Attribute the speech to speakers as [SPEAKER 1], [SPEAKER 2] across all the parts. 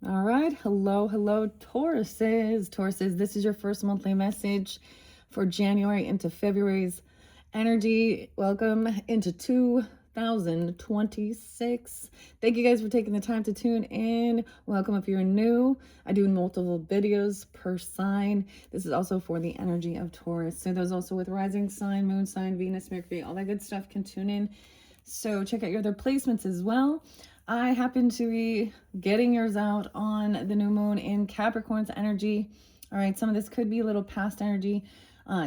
[SPEAKER 1] All right. Hello, hello, Tauruses. Tauruses, this is your first monthly message for January into February's energy. Welcome into 2026. Thank you guys for taking the time to tune in. Welcome if you're new. I do multiple videos per sign. This is also for the energy of Taurus. So those also with rising sign, moon sign, Venus, Mercury, all that good stuff can tune in. So check out your other placements as well. I happen to be getting yours out on the new moon in Capricorn's energy. All right, some of this could be a little past energy,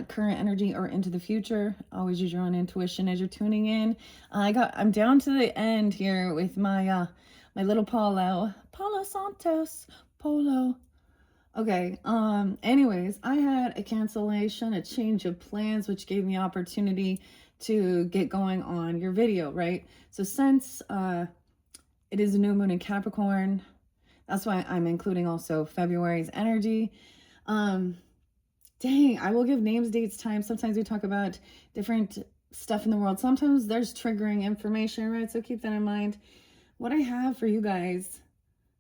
[SPEAKER 1] current energy, or into the future. Always use your own intuition as you're tuning in. I'm down to the end here with my my little Paulo Santos Polo. Okay, anyways, I had a cancellation, a change of plans, which gave me opportunity to get going on your video, right? So since it is a new moon in Capricorn, that's why I'm including also February's energy. Dang, I will give names, dates, times. Sometimes we talk about different stuff in the world. Sometimes there's triggering information, right? So keep that in mind. What I have for you guys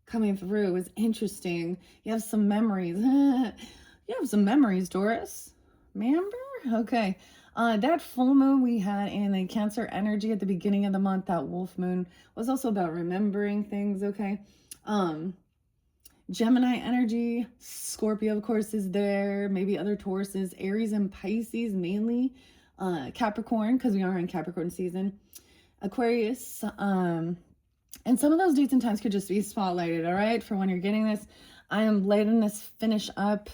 [SPEAKER 1] coming through is interesting. You have some memories. You have some memories, Taurus. Remember? Okay. That full moon we had in the Cancer energy at the beginning of the month, that wolf moon, was also about remembering things, okay? Gemini energy, Scorpio, of course, is there. Maybe other Tauruses, Aries and Pisces mainly. Capricorn, because we are in Capricorn season. Aquarius, and some of those dates and times could just be spotlighted, all right? For when you're getting this, I am letting this finish up.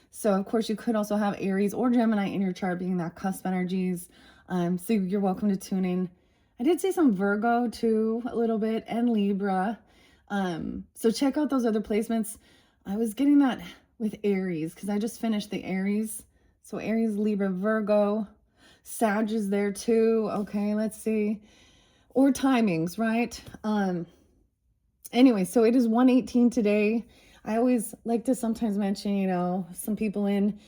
[SPEAKER 1] So, of course, you could also have Aries or Gemini in your chart being that cusp energies. So you're welcome to tune in. I did see some Virgo, too, a little bit, and Libra. So check out those other placements. I was getting that with Aries because I just finished the Aries. So Aries, Libra, Virgo. Sag is there, too. Okay, let's see. Or timings, right? Anyway, so it is 1:18 today. I always like to sometimes mention, some people in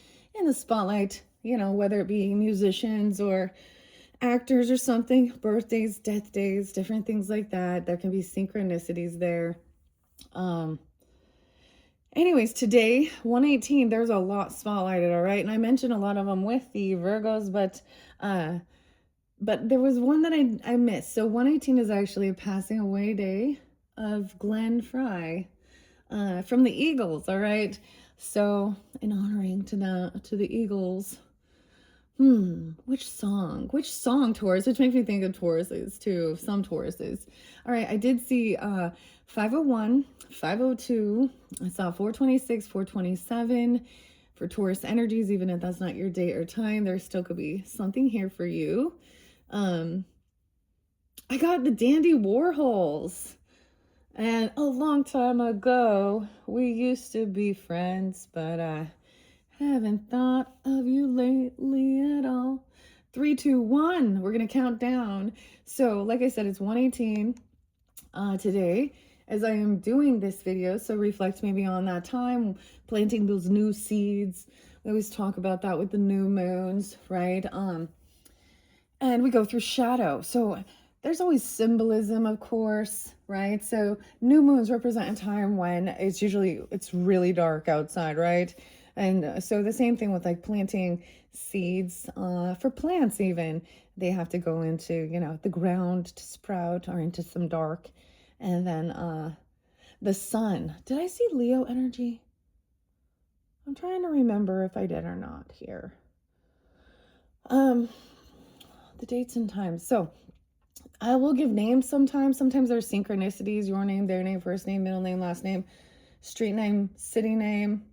[SPEAKER 1] the spotlight, whether it be musicians or actors or something, birthdays, death days, different things like that. There can be synchronicities there. Anyways, today, 1:18, there's a lot spotlighted, all right? And I mentioned a lot of them with the Virgos, but there was one that I missed. So 1:18 is actually a passing away day of Glenn Fry. From the Eagles, all right? So, in honoring to the Eagles, which song, Taurus, which makes me think of Tauruses, too, some Tauruses. All right, I did see 501, 502, I saw 426, 427, for Taurus energies, even if that's not your date or time, there still could be something here for you. I got the Dandy Warhols. And a long time ago, we used to be friends, but I haven't thought of you lately at all. 3, 2, 1. We're going to count down. So, like I said, it's 1:18 today as I am doing this video. So reflect maybe on that time, planting those new seeds. We always talk about that with the new moons, right? And we go through shadow. So there's always symbolism, of course, right? So new moons represent a time when it's really dark outside, right? And so the same thing with like planting seeds for plants, even they have to go into, the ground to sprout or into some dark. And then the sun. Did I see Leo energy? I'm trying to remember if I did or not here. The dates and times. So I will give names sometimes. Sometimes there's synchronicities, your name, their name, first name, middle name, last name, street name, city name.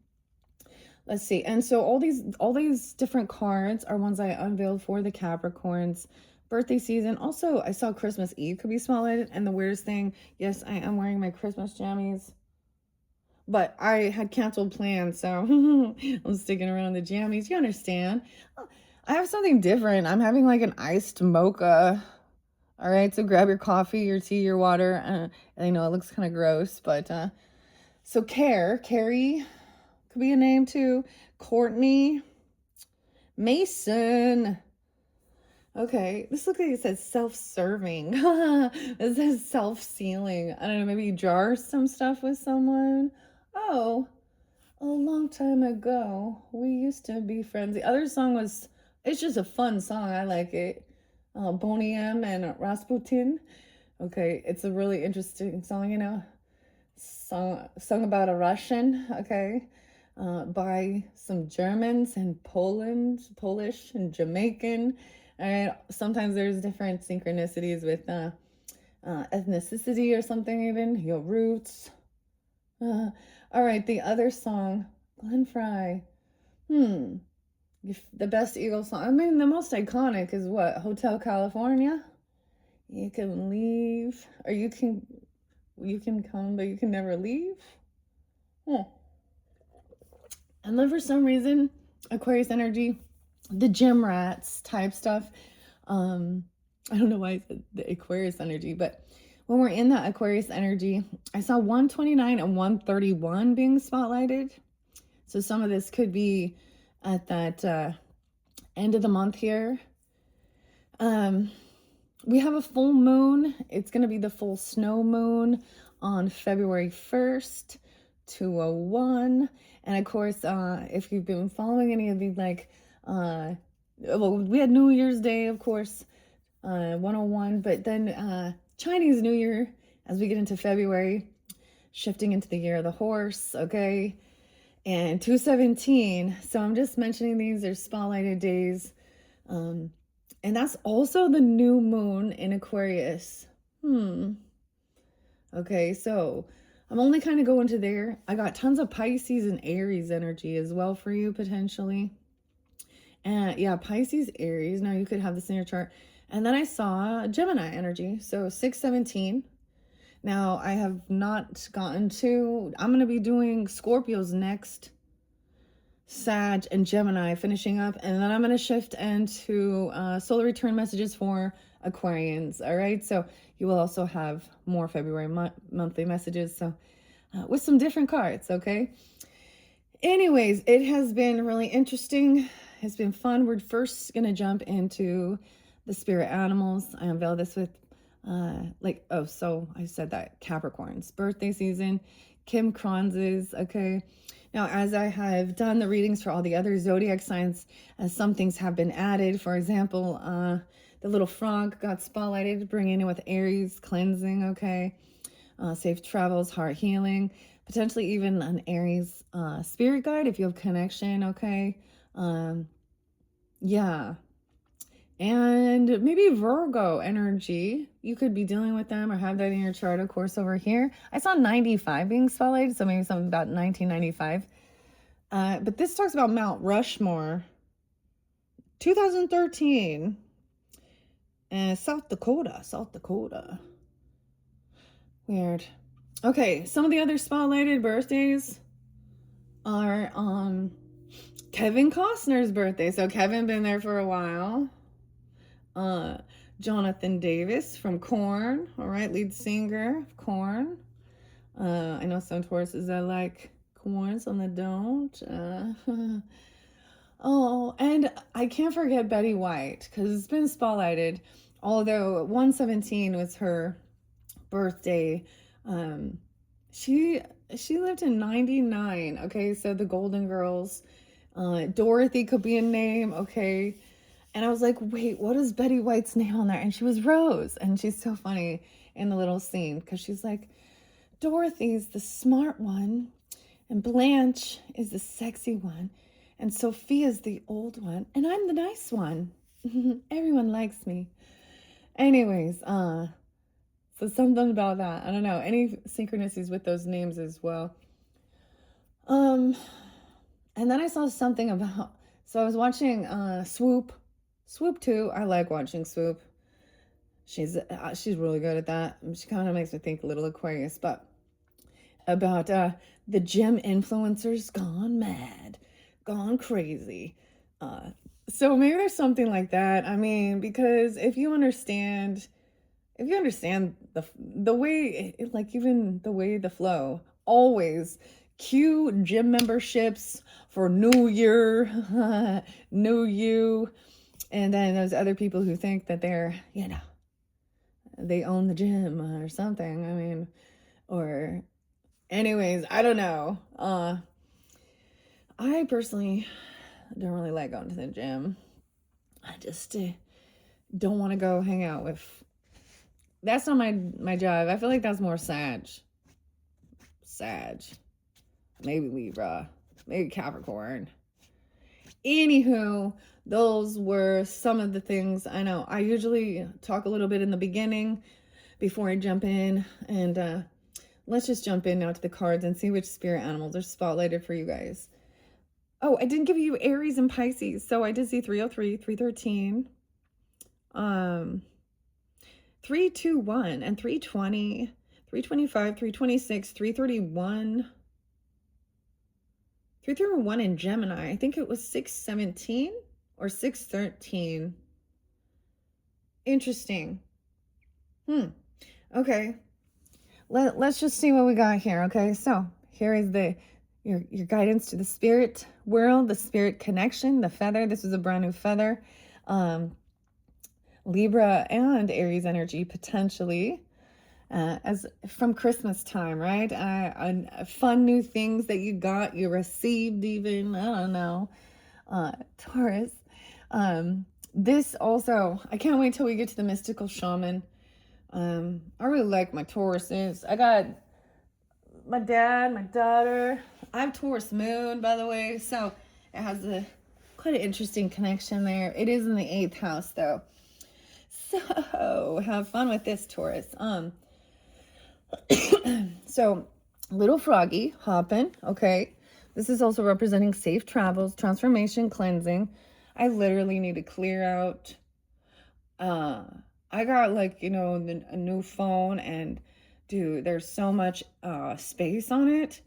[SPEAKER 1] Let's see. And so all these different cards are ones I unveiled for the Capricorns birthday season. Also, I saw Christmas Eve could be spotlighted. And the weirdest thing, yes, I am wearing my Christmas jammies. But I had canceled plans, so I'm sticking around the jammies. You understand. I have something different. I'm having like an iced mocha. All right, so grab your coffee, your tea, your water. I know it looks kind of gross, but so Carrie could be a name too. Courtney, Mason. Okay, this looks like it says self-serving. It says self-sealing. I don't know, maybe you jar some stuff with someone. Oh, a long time ago, we used to be friends. The other song was, it's just a fun song. I like it. Boney M and Rasputin. Okay, it's a really interesting song, you know. Sung about a Russian, okay, by some Germans and Polish and Jamaican. And sometimes there's different synchronicities with ethnicity or something, even your roots. All right, the other song, Glenn Fry. Hmm, the best Eagles song. I mean, the most iconic is what? Hotel California. You can leave, or you can come, but you can never leave. Hmm. And then for some reason, Aquarius energy, the gym rats type stuff. Um, I don't know why I said the Aquarius energy, but when we're in that Aquarius energy, I saw 129 and 131 being spotlighted. So some of this could be at that end of the month here. We have a full moon. It's going to be the full snow moon on February 1st, 201. And of course, if you've been following any of these, like, well, we had New Year's Day, of course, 101, but then Chinese New Year as we get into February, shifting into the year of the horse, okay? And 217. So I'm just mentioning these are spotlighted days. And that's also the new moon in Aquarius. Okay, so I'm only kind of going to there. I got tons of Pisces and Aries energy as well for you potentially. And yeah, Pisces, Aries. Now you could have this in your chart. And then I saw Gemini energy. So 617. Now I have not gotten to, I'm going to be doing Scorpios next. Sag and Gemini finishing up, and then I'm going to shift into solar return messages for Aquarians. All right, so you will also have more February monthly messages, so with some different cards. Okay, anyways, it has been really interesting. It's been fun. We're first going to jump into the spirit animals. I unveil this with so I said that Capricorn's birthday season, Kim Kranz's. Okay, now, as I have done the readings for all the other zodiac signs, some things have been added. For example, the little frog got spotlighted, bringing in with Aries, cleansing, okay? Safe travels, heart healing, potentially even an Aries spirit guide if you have connection, okay? Yeah. And maybe Virgo energy. You could be dealing with them or have that in your chart, of course, over here. I saw 95 being spotlighted, so maybe something about 1995. But this talks about Mount Rushmore, 2013, and South Dakota. Weird. Okay, some of the other spotlighted birthdays are Kevin Costner's birthday. So Kevin been there for a while. Jonathan Davis from Korn, all right, lead singer of Korn. I know some Tauruses that like Korn, some that don't. Oh, and I can't forget Betty White because it's been spotlighted. Although 117 was her birthday, she lived in 99. Okay, so the Golden Girls. Dorothy could be a name. Okay. And I was like, wait, what is Betty White's name on there? And she was Rose. And she's so funny in the little scene because she's like, Dorothy's the smart one, and Blanche is the sexy one, and Sophia's the old one, and I'm the nice one. Everyone likes me. Anyways, so something about that. I don't know. Any synchronicities with those names as well. And then I saw something about, so I was watching Swoop 2. I like watching Swoop. She's really good at that. She kind of makes me think a little Aquarius, but about the gym influencers gone mad, gone crazy. So maybe there's something like that. I mean, because if you understand the way, like even the way the flow, always cue gym memberships for New Year, New You. And then there's other people who think that they're, they own the gym or something. I mean, or anyways, I don't know. I personally don't really like going to the gym. I just don't want to go hang out with. That's not my job. I feel like that's more Sag, maybe Libra, maybe Capricorn. Anywho, those were some of the things. I know I usually talk a little bit in the beginning before I jump in, and let's just jump in now to the cards and see which spirit animals are spotlighted for you guys. Oh, I didn't give you Aries and Pisces. So I did see 303, 313, 321, and 320, 325, 326, 331. 331 in Gemini. I think it was 617 or 613. Interesting. Okay. Let's just see what we got here. Okay, so here is your guidance to the spirit world, the spirit connection, the feather. This is a brand new feather. Libra and Aries energy potentially. As from Christmas time, right? Fun new things that you received even, I don't know. Taurus. This also, I can't wait till we get to the mystical shaman. I really like my Tauruses. I got my dad, my daughter. I have Taurus moon, by the way, so it has quite an interesting connection there. It is in the 8th house, though. So have fun with this, Taurus. So little froggy hopping. Okay, this is also representing safe travels, transformation, cleansing. I literally need to clear out. I got like, a new phone, and dude, there's so much space on it.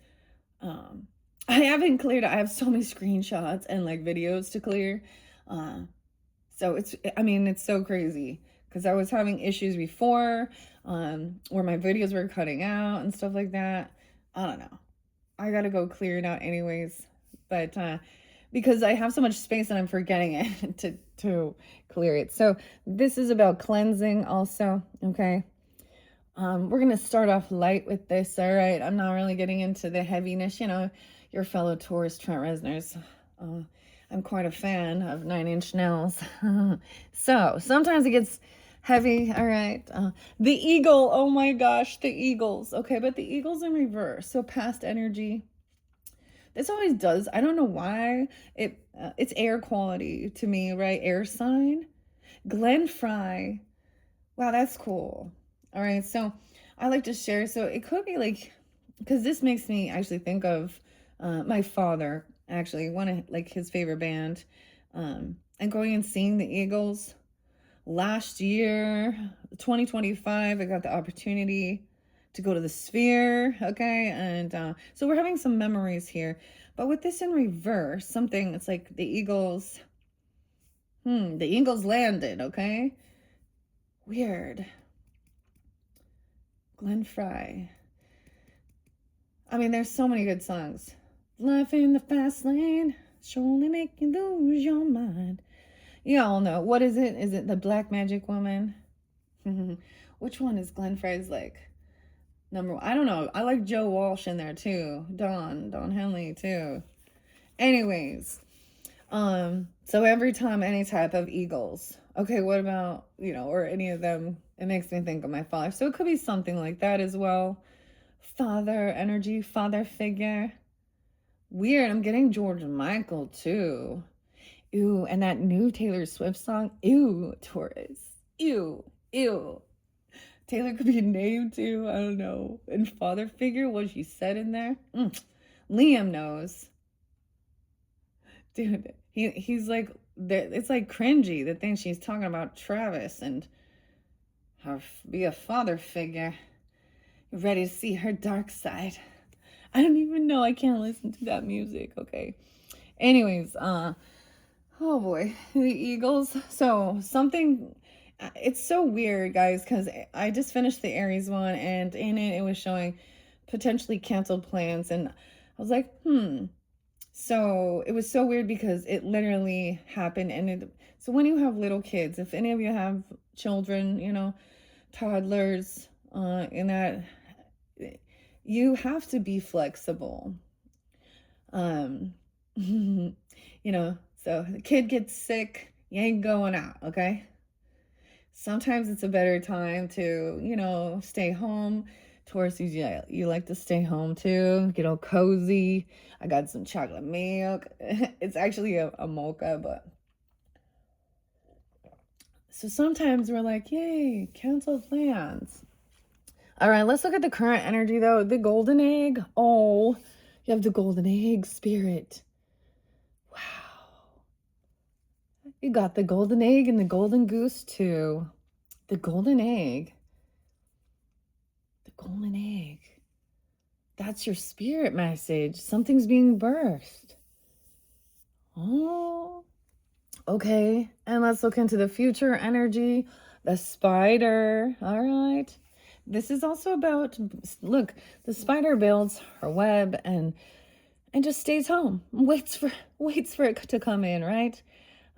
[SPEAKER 1] I haven't cleared it. I have so many screenshots and like videos to clear. So it's so crazy because I was having issues before where my videos were cutting out and stuff like that. I don't know. I gotta go clear it out anyways. But because I have so much space and I'm forgetting it to clear it. So this is about cleansing also, okay? We're going to start off light with this, all right? I'm not really getting into the heaviness, your fellow Taurus Trent Reznor's. I'm quite a fan of 9 Inch Nails. So sometimes it gets heavy, all right? The eagle, oh my gosh, the eagles. Okay, but the eagle's in reverse, so past energy. This always does. I don't know why. It's air quality to me, right? Air sign. Glenn Fry. Wow, that's cool. All right, so I like to share. So it could be like, because this makes me actually think of my father, actually, one of like his favorite band, and going and seeing the Eagles last year, 2025. I got the opportunity to go to the Sphere, okay? And so we're having some memories here. But with this in reverse, something, it's like the Eagles, the Eagles landed, okay? Weird. Glenn Fry. I mean, there's so many good songs. Life in the fast lane, surely make you lose your mind. You all know. What is it? Is it the Black Magic Woman? Which one is Glenn Fry's like number one? I don't know. I like Joe Walsh in there too. Don Henley too. Anyways, so every time any type of Eagles. Okay, what about, or any of them, it makes me think of my father. So it could be something like that as well. Father energy, father figure. Weird, I'm getting George Michael too. Ew, and that new Taylor Swift song. Ew, Taurus. Ew. Taylor could be named too. I don't know. And father figure, what she said in there. Liam knows. Dude, he's like, it's like cringy, the thing she's talking about Travis and how be a father figure. Ready to see her dark side. I don't even know. I can't listen to that music. Okay. Anyways, oh boy, the Eagles. So something, it's so weird, guys, because I just finished the Aries one, and in it was showing potentially canceled plans, and I was like, So it was so weird because it literally happened. So when you have little kids, if any of you have children, toddlers, in that, you have to be flexible. Um, so the kid gets sick, you ain't going out, okay? Sometimes it's a better time to, stay home. Tauruses, yeah, you like to stay home too, get all cozy. I got some chocolate milk. It's actually a mocha, but so sometimes we're like, yay, cancel plans. All right, let's look at the current energy though. The golden egg. Oh, you have the golden egg spirit. Wow. You got the golden egg and the golden goose too. The golden egg. The golden egg. That's your spirit message. Something's being birthed. Oh, okay. And let's look into the future energy. The spider. All right. This is also about, look, the spider builds her web and just stays home. Waits for it to come in, right?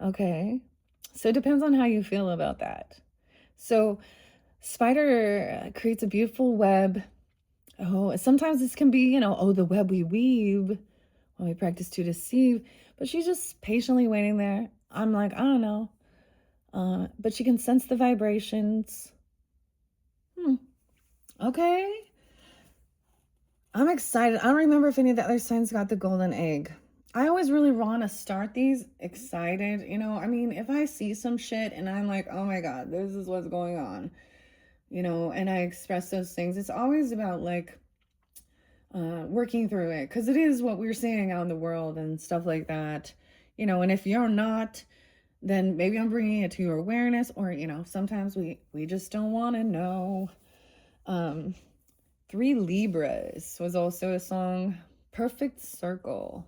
[SPEAKER 1] Okay. So it depends on how you feel about that. So spider creates a beautiful web. Oh, sometimes this can be, the web we weave when we practice to deceive. But she's just patiently waiting there. I'm like, I don't know. But she can sense the vibrations. Okay. I'm excited. I don't remember if any of the other signs got the golden egg. I always really want to start these excited. If I see some shit and I'm like, oh my God, this is what's going on, and I express those things, it's always about like working through it, because it is what we're seeing out in the world and stuff like that. And if you're not, then maybe I'm bringing it to your awareness, or sometimes we just don't want to know. Three Libras was also a song. Perfect Circle.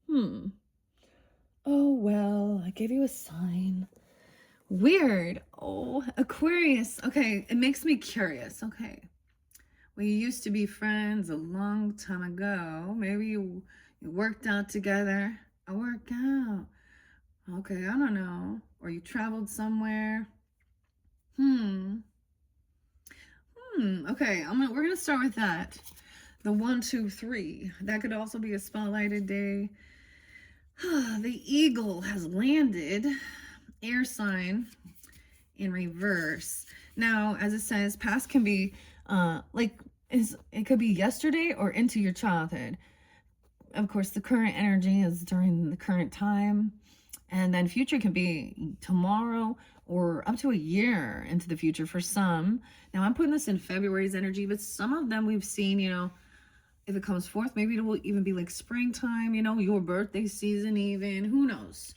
[SPEAKER 1] Oh well, I gave you a sign. Weird. Oh, Aquarius. Okay, it makes me curious. Okay, we used to be friends a long time ago. Maybe you worked out together. I work out. Okay, I don't know. Or you traveled somewhere. Okay, we're gonna start with that. The 1, 2, 3. That could also be a spotlighted day. The eagle has landed. Air sign in reverse. Now, as it says, past can be it could be yesterday or into your childhood. Of course, the current energy is during the current time. And then future can be tomorrow or up to a year into the future for some. Now, I'm putting this in February's energy, but some of them we've seen, if it comes forth, maybe it will even be like springtime, your birthday season even. Who knows?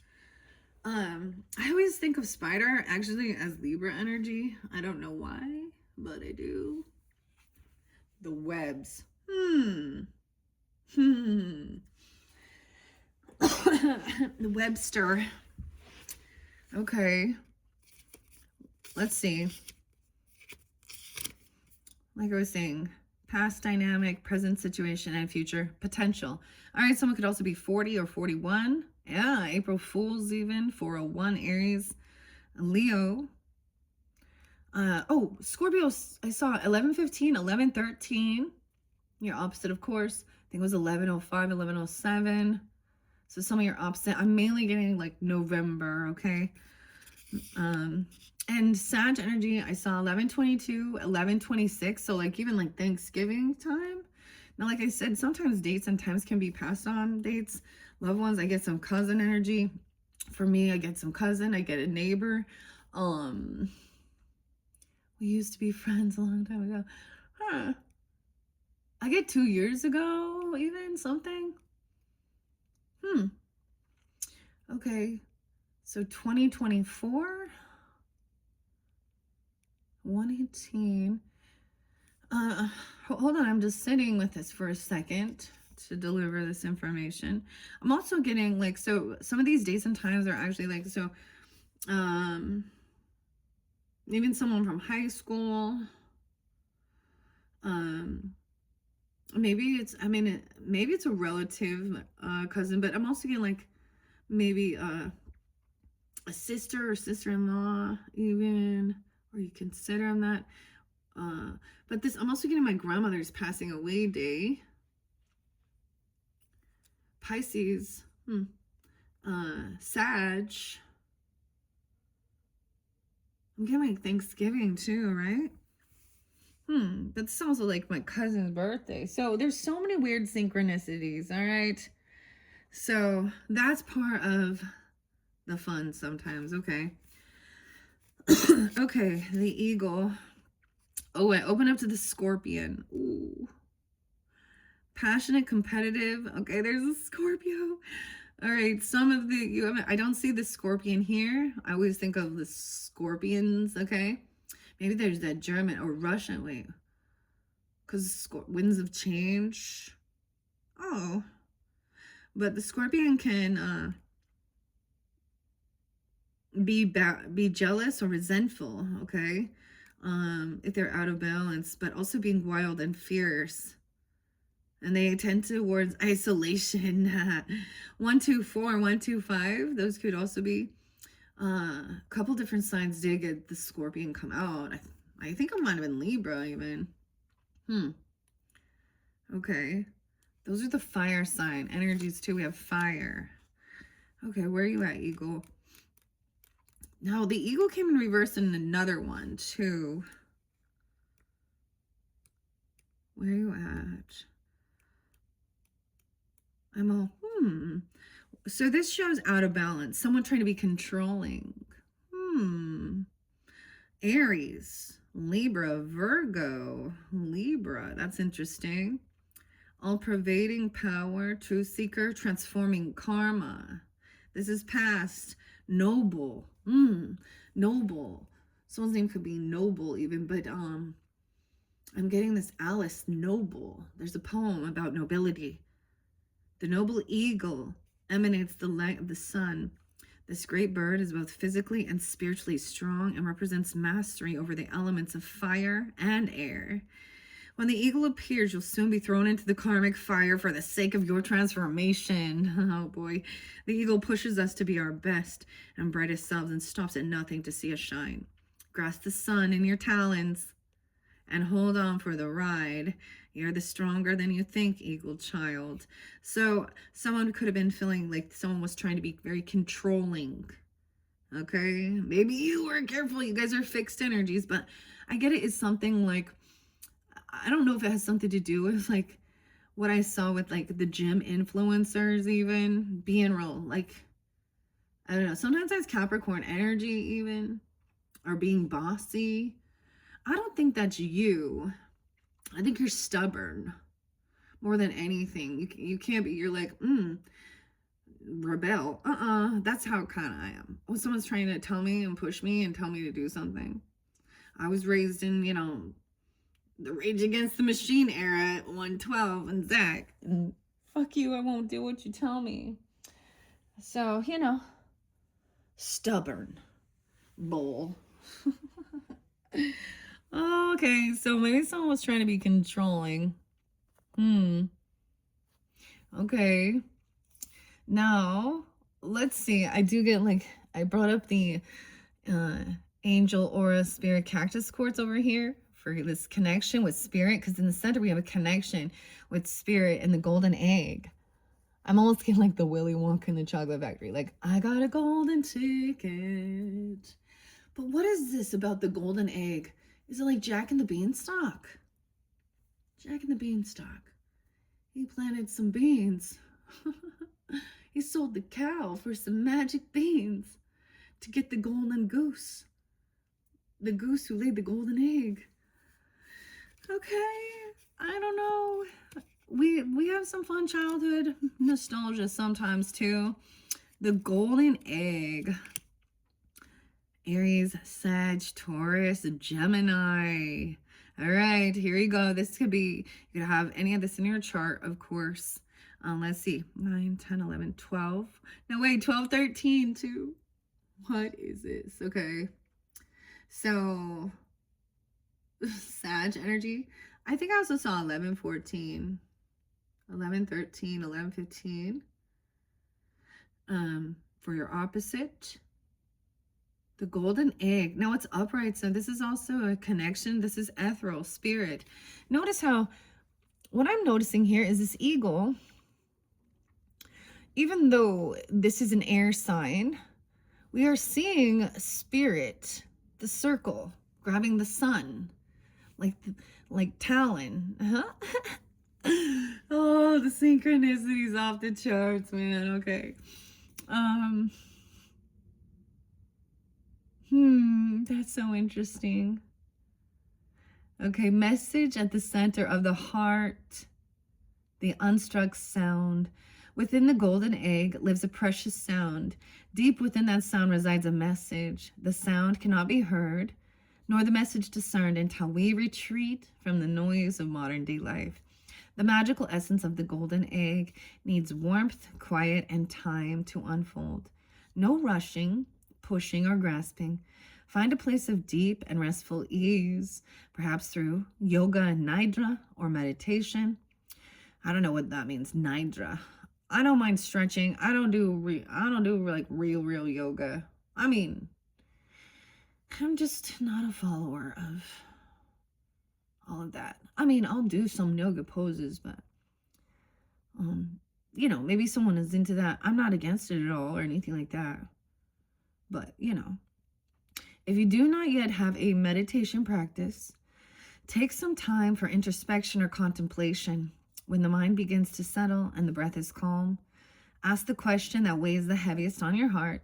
[SPEAKER 1] I always think of spider actually as Libra energy. I don't know why, but I do. The webs. The Webster. Okay. Let's see. Like I was saying, past dynamic, present situation, and future potential. All right, someone could also be 40 or 41. Yeah, April Fool's even. 401 Aries. Leo. Scorpio, I saw 11:15, 11:13. Your opposite, of course. I think it was 11:05, 11:07. So some of your opposite. I'm mainly getting like November, okay? And Sag energy, I saw 11:22, 11:26. So like even like Thanksgiving time. Now, like I said, sometimes dates and times can be passed on dates. Loved ones, I get some cousin energy. For me, I get some cousin, I get a neighbor. We used to be friends a long time ago. I get 2 years ago, even something. Okay. So 2024. 118. Hold on, I'm just sitting with this for a second to deliver this information. I'm also getting like, so some of these dates and times are actually like, so even someone from high school, Maybe it's, I mean, maybe it's a relative cousin, but I'm also getting like maybe a sister or sister-in-law even, or you consider them that. But this, I'm also getting my grandmother's passing away day. Pisces, Sag. I'm getting like Thanksgiving too, right? That's also like my cousin's birthday. So there's so many weird synchronicities, all right? So that's part of the fun sometimes, okay? Okay, the eagle. Oh, wait, open up to the scorpion. Ooh. Passionate, competitive. Okay, there's a Scorpio. All right, some of the, I don't see the scorpion here. I always think of the scorpions, okay? Maybe there's that German or Russian, wait. Because winds of change. Oh. But the scorpion can be jealous or resentful, okay? If they're out of balance, but also being wild and fierce. And they tend towards isolation. 124, 125, those could also be. A couple different signs did get the scorpion come out. I think I might have been Libra even. Okay. Those are the fire sign energies too. We have fire. Okay, where are you at, Eagle? Now, the Eagle came in reverse in another one too. Where are you at? I'm all, So this shows out of balance. Someone trying to be controlling. Aries, Libra, Virgo, Libra. That's interesting. All-pervading power, truth seeker, transforming karma. This is past. Noble. Noble. Someone's name could be Noble even, but I'm getting this Alice Noble. There's a poem about nobility. The noble eagle emanates the light of the sun. This great bird is both physically and spiritually strong and represents mastery over the elements of fire and air. When the eagle appears, you'll soon be thrown into the karmic fire for the sake of your transformation. Oh boy. The eagle pushes us to be our best and brightest selves and stops at nothing to see us shine. Grasp the sun in your talons and hold on for the ride. You're the stronger than you think, eagle child. So someone could have been feeling like someone was trying to be very controlling. Okay? Maybe you were careful. You guys are fixed energies, but I get it is something like, I don't know if it has something to do with like what I saw with like the gym influencers even being real, like, I don't know, sometimes that's Capricorn energy even, or being bossy. I don't think that's you. I think you're stubborn more than anything. You can't be, you're like, rebel. That's how kind of I am. When someone's trying to tell me and push me and tell me to do something. I was raised in, the Rage Against the Machine era at 112 and Zach. And fuck you, I won't do what you tell me. So, stubborn. Bull. Okay, so maybe someone was trying to be controlling. Okay. Now, let's see. I do get like, I brought up the angel aura spirit cactus quartz over here for this connection with spirit, because in the center we have a connection with spirit and the golden egg. I'm almost getting like the Willy Wonka in the Chocolate Factory. Like, I got a golden ticket. But what is this about the golden egg? Is it like Jack and the Beanstalk? Jack and the Beanstalk. He planted some beans. He sold the cow for some magic beans to get the golden goose. The goose who laid the golden egg. Okay, I don't know. We have some fun childhood nostalgia sometimes too. The golden egg. Aries, Sag, Taurus, Gemini. All right, here you go. This could be, you could have any of this in your chart, of course. Let's see, 9, 10, 11, 12. No, wait, 12, 13 too. What is this? Okay. So, Sag energy. I think I also saw 11:14, 11:13, 11:15. For your opposite, the golden egg. Now it's upright, so this is also a connection. This is ethereal, spirit. Notice how, what I'm noticing here is this eagle, even though this is an air sign, we are seeing spirit, the circle, grabbing the sun, like Talon. Oh, the synchronicity's off the charts, man. Okay. That's so interesting. Okay, message at the center of the heart, the unstruck sound. Within the golden egg lives a precious sound. Deep within that sound resides a message. The sound cannot be heard, nor the message discerned until we retreat from the noise of modern day life. The magical essence of the golden egg needs warmth, quiet, and time to unfold. No rushing, pushing, or grasping. Find a place of deep and restful ease, perhaps through yoga and nidra or meditation. I don't know what that means, nidra. I don't mind stretching. I don't do like real yoga. I mean, I'm just not a follower of all of that. I mean, I'll do some yoga poses, but you know, maybe someone is into that. I'm not against it at all or anything like that. But, you know, if you do not yet have a meditation practice, take some time for introspection or contemplation. When the mind begins to settle and the breath is calm, ask the question that weighs the heaviest on your heart,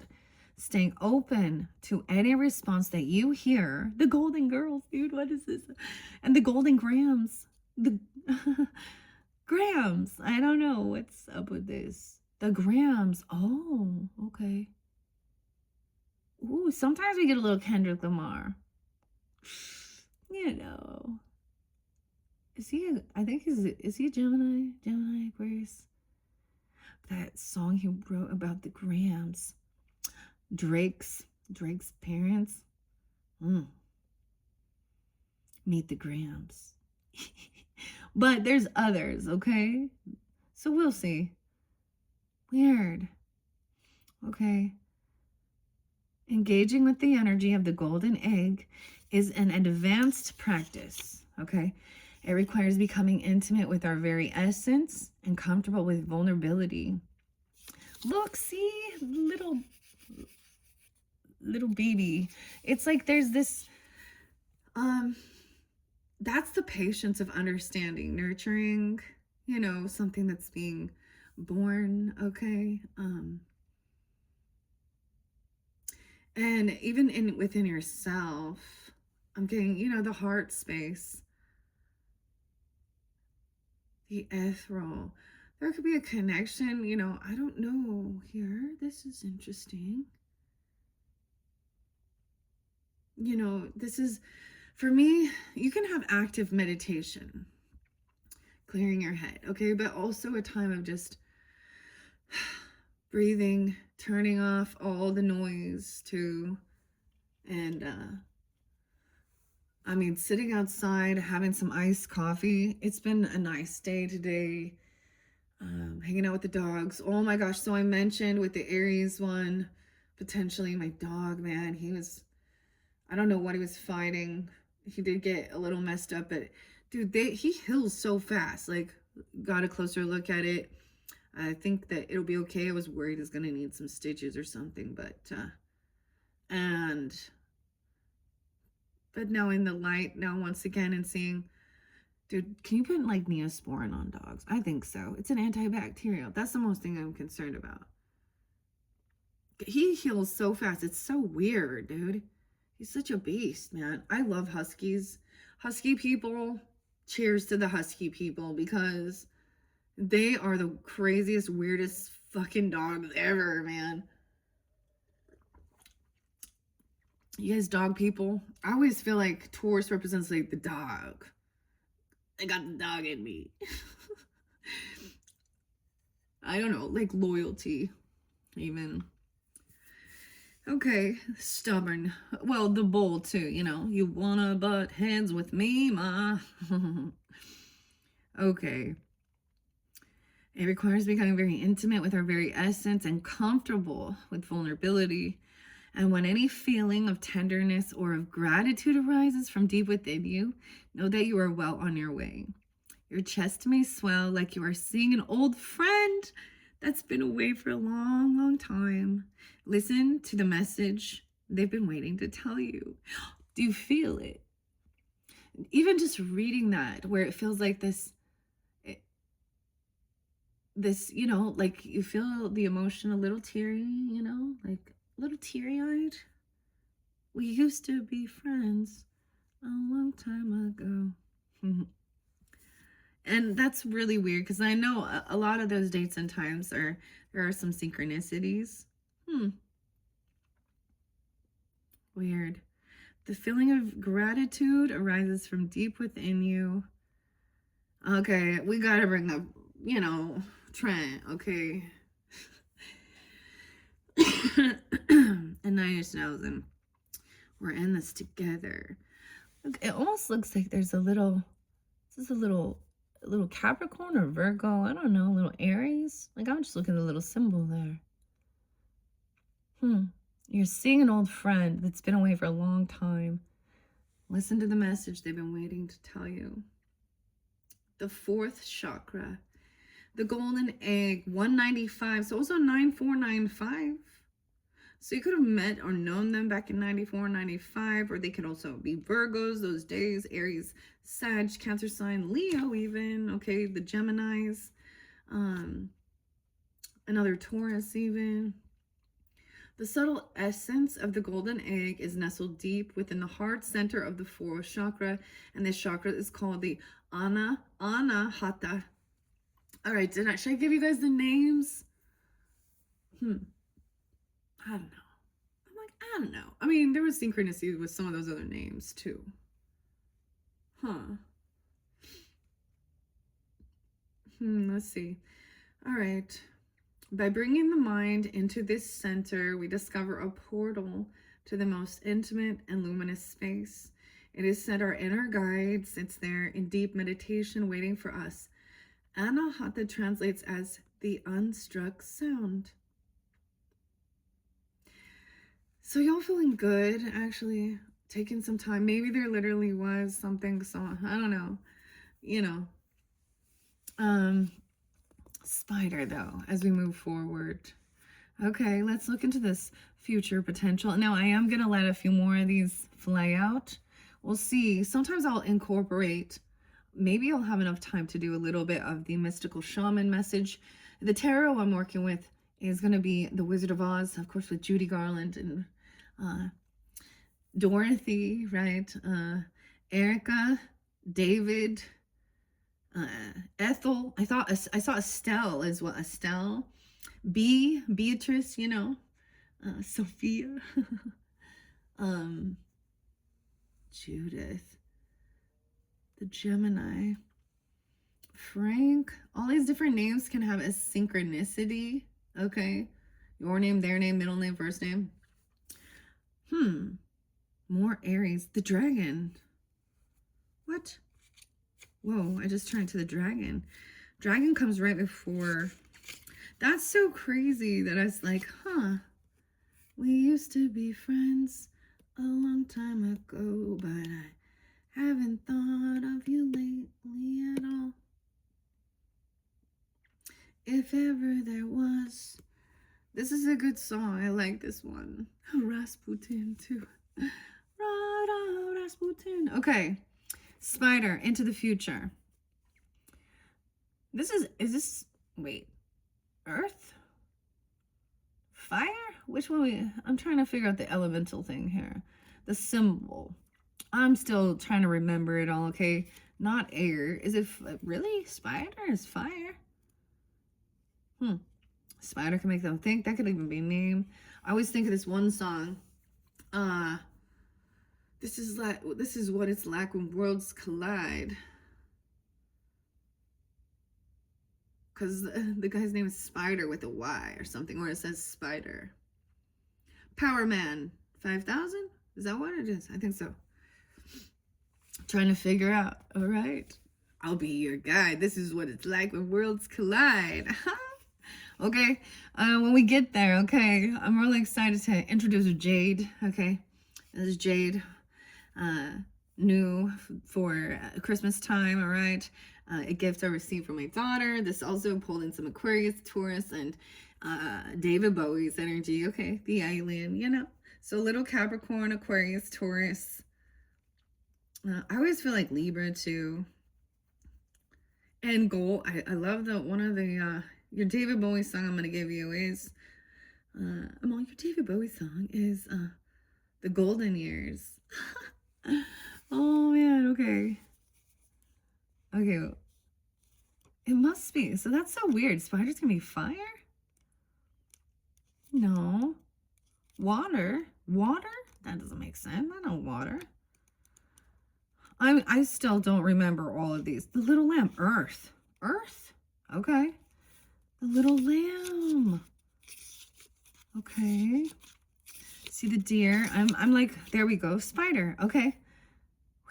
[SPEAKER 1] staying open to any response that you hear. The golden girls, dude, what is this? And the golden grams. The grams. I don't know what's up with this. The grams. Oh, okay. Ooh, sometimes we get a little Kendrick Lamar. You know. Is he a Gemini? Gemini, Aquarius? That song he wrote about the grams. Drake's parents. Meet the grams. But there's others, okay? So we'll see. Weird. Okay. Engaging with the energy of the golden egg is an advanced practice, okay? It requires becoming intimate with our very essence and comfortable with vulnerability. Look, see, little baby. It's like there's this, that's the patience of understanding, nurturing, you know, something that's being born, okay? And even within yourself, I'm getting, you know, the heart space, the ethereal. There could be a connection, you know, I don't know here. This is interesting. You know, this is, for me, you can have active meditation, clearing your head, okay? But also a time of just breathing, turning off all the noise too. And I mean, sitting outside, having some iced coffee. It's been a nice day today. Hanging out with the dogs. Oh my gosh. So I mentioned with the Aries one, potentially my dog, man, he was, I don't know what he was fighting. He did get a little messed up, but dude, he heals so fast. Like, got a closer look at it. I think that it'll be okay. I was worried it's gonna need some stitches or something, but knowing the light now once again and seeing, dude, can you put like Neosporin on dogs? I think so. It's an antibacterial. That's the most thing I'm concerned about. He heals so fast. It's so weird, dude. He's such a beast, man. I love huskies. Husky people, cheers to the husky people, because they are the craziest, weirdest fucking dogs ever, man. You guys dog people? I always feel like Taurus represents like the dog. I got the dog in me. I don't know, like loyalty, even. Okay, stubborn. Well, the bull too, you know. You wanna butt heads with me, ma? Okay. It requires becoming very intimate with our very essence and comfortable with vulnerability. And when any feeling of tenderness or of gratitude arises from deep within you, know that you are well on your way. Your chest may swell like you are seeing an old friend that's been away for a long, long time. Listen to the message they've been waiting to tell you. Do you feel it? Even just reading that, where it feels like this, you know, like you feel the emotion a little teary, you know, like a little teary eyed. We used to be friends a long time ago. And that's really weird because I know a lot of those dates and times there are some synchronicities. Weird. The feeling of gratitude arises from deep within you. Okay, we gotta bring up, you know, Trent, okay. And Nine Inch Nails, and we're in this together. Look, it almost looks like there's a little, this is a little Capricorn or Virgo, I don't know, a little Aries. Like, I'm just looking at the little symbol there. You're seeing an old friend that's been away for a long time. Listen to the message they've been waiting to tell you. The fourth chakra, the golden egg, 195. So also 9495. So you could have met or known them back in 94, 95, or they could also be Virgos those days, Aries, Sag, Cancer sign, Leo even, okay, the Geminis, another Taurus even. The subtle essence of the golden egg is nestled deep within the heart center of the fourth chakra, and this chakra is called the Anahata. All right, should I give you guys the names? I don't know. I don't know. I mean, there was synchronicity with some of those other names too. Let's see. All right. By bringing the mind into this center, we discover a portal to the most intimate and luminous space. It is said our inner guide sits there in deep meditation waiting for us. Anahata translates as the unstruck sound. So y'all feeling good, actually, taking some time. Maybe there literally was something, so I don't know, you know. Spider, though, as we move forward. Okay, let's look into this future potential. Now, I am going to let a few more of these fly out. We'll see. Sometimes I'll incorporate, maybe I'll have enough time to do a little bit of the mystical shaman message. The tarot I'm working with is going to be the Wizard of Oz, of course, with Judy Garland and Dorothy, right? Erica, David, Ethel. I saw Estelle as well. Estelle, Beatrice, you know, Sophia, Judith, the Gemini, Frank. All these different names can have a synchronicity. Okay, your name, their name, middle name, first name. More Aries. The dragon. What? Whoa, I just turned to the dragon. Dragon comes right before. That's so crazy that I was like, we used to be friends a long time ago, but I haven't thought of you lately at all. If ever there was. This is a good song. I like this one. Rasputin, too. Rasputin. Okay. Spider, into the future. Is this, wait, Earth? Fire? Which one? I'm trying to figure out the elemental thing here. The symbol. I'm still trying to remember it all, okay? Not air. Is it really? Spider is fire? Spider can make them think. That could even be a name. I always think of this one song. This is what it's like when worlds collide. Because the guy's name is Spider with a Y or something, or it says Spider. Power Man, 5,000? Is that what it is? I think so. Trying to figure out. All right. I'll be your guide. This is what it's like when worlds collide. Okay. When we get there, okay, I'm really excited to introduce Jade. Okay. This is Jade. New for Christmas time. All right. A gift I received from my daughter. This also pulled in some Aquarius, Taurus, and David Bowie's energy. Okay. The alien, you know. So little Capricorn, Aquarius, Taurus. I always feel like Libra too. And gold. I love that one of the your David Bowie song I'm gonna give you is your David Bowie song is The Golden Years. Oh man, okay. Okay. It must be. So that's so weird. Spider's gonna be fire? No. Water? Water? That doesn't make sense. I know water. I still don't remember all of these. The little lamb. Earth. Earth? Okay. The little lamb. Okay. See the deer. I'm like, there we go. Spider. Okay.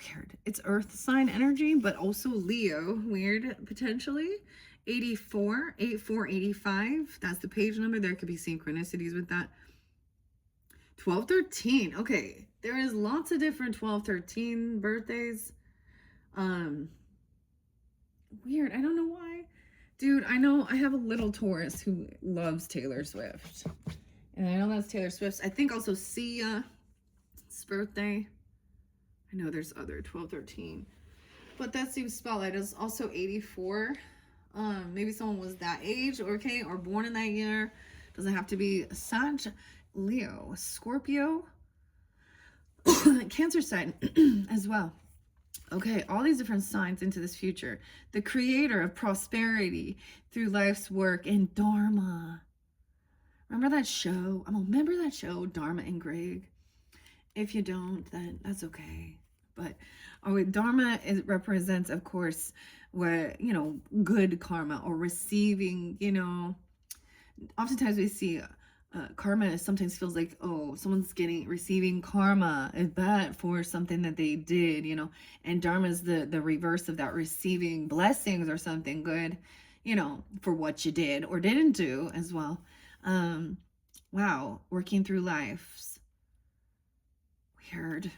[SPEAKER 1] Weird. It's earth sign energy, but also Leo. Weird, potentially. 84, 85. That's the page number. There could be synchronicities with that. 1213. Okay. There is lots of different 1213 birthdays. Weird. I don't know why. Dude, I know I have a little Taurus who loves Taylor Swift. And I know that's Taylor Swift's. I think also Sia's birthday. I know there's other 1213. But that seems spotlight is also 84. Maybe someone was that age, okay, or born in that year. Doesn't have to be Sag, Leo, Scorpio. Cancer sign as well. Okay, all these different signs into this future. The creator of prosperity through life's work and Dharma. Remember that show? Remember that show, Dharma and Greg? If you don't, then that's okay. But Dharma represents, of course, what, you know, good karma or receiving, you know. Oftentimes we see karma sometimes feels like, oh, someone's receiving karma is bad for something that they did, you know, and dharma is the reverse of that, receiving blessings or something good, you know, for what you did or didn't do as well. Wow, working through lives. Weird.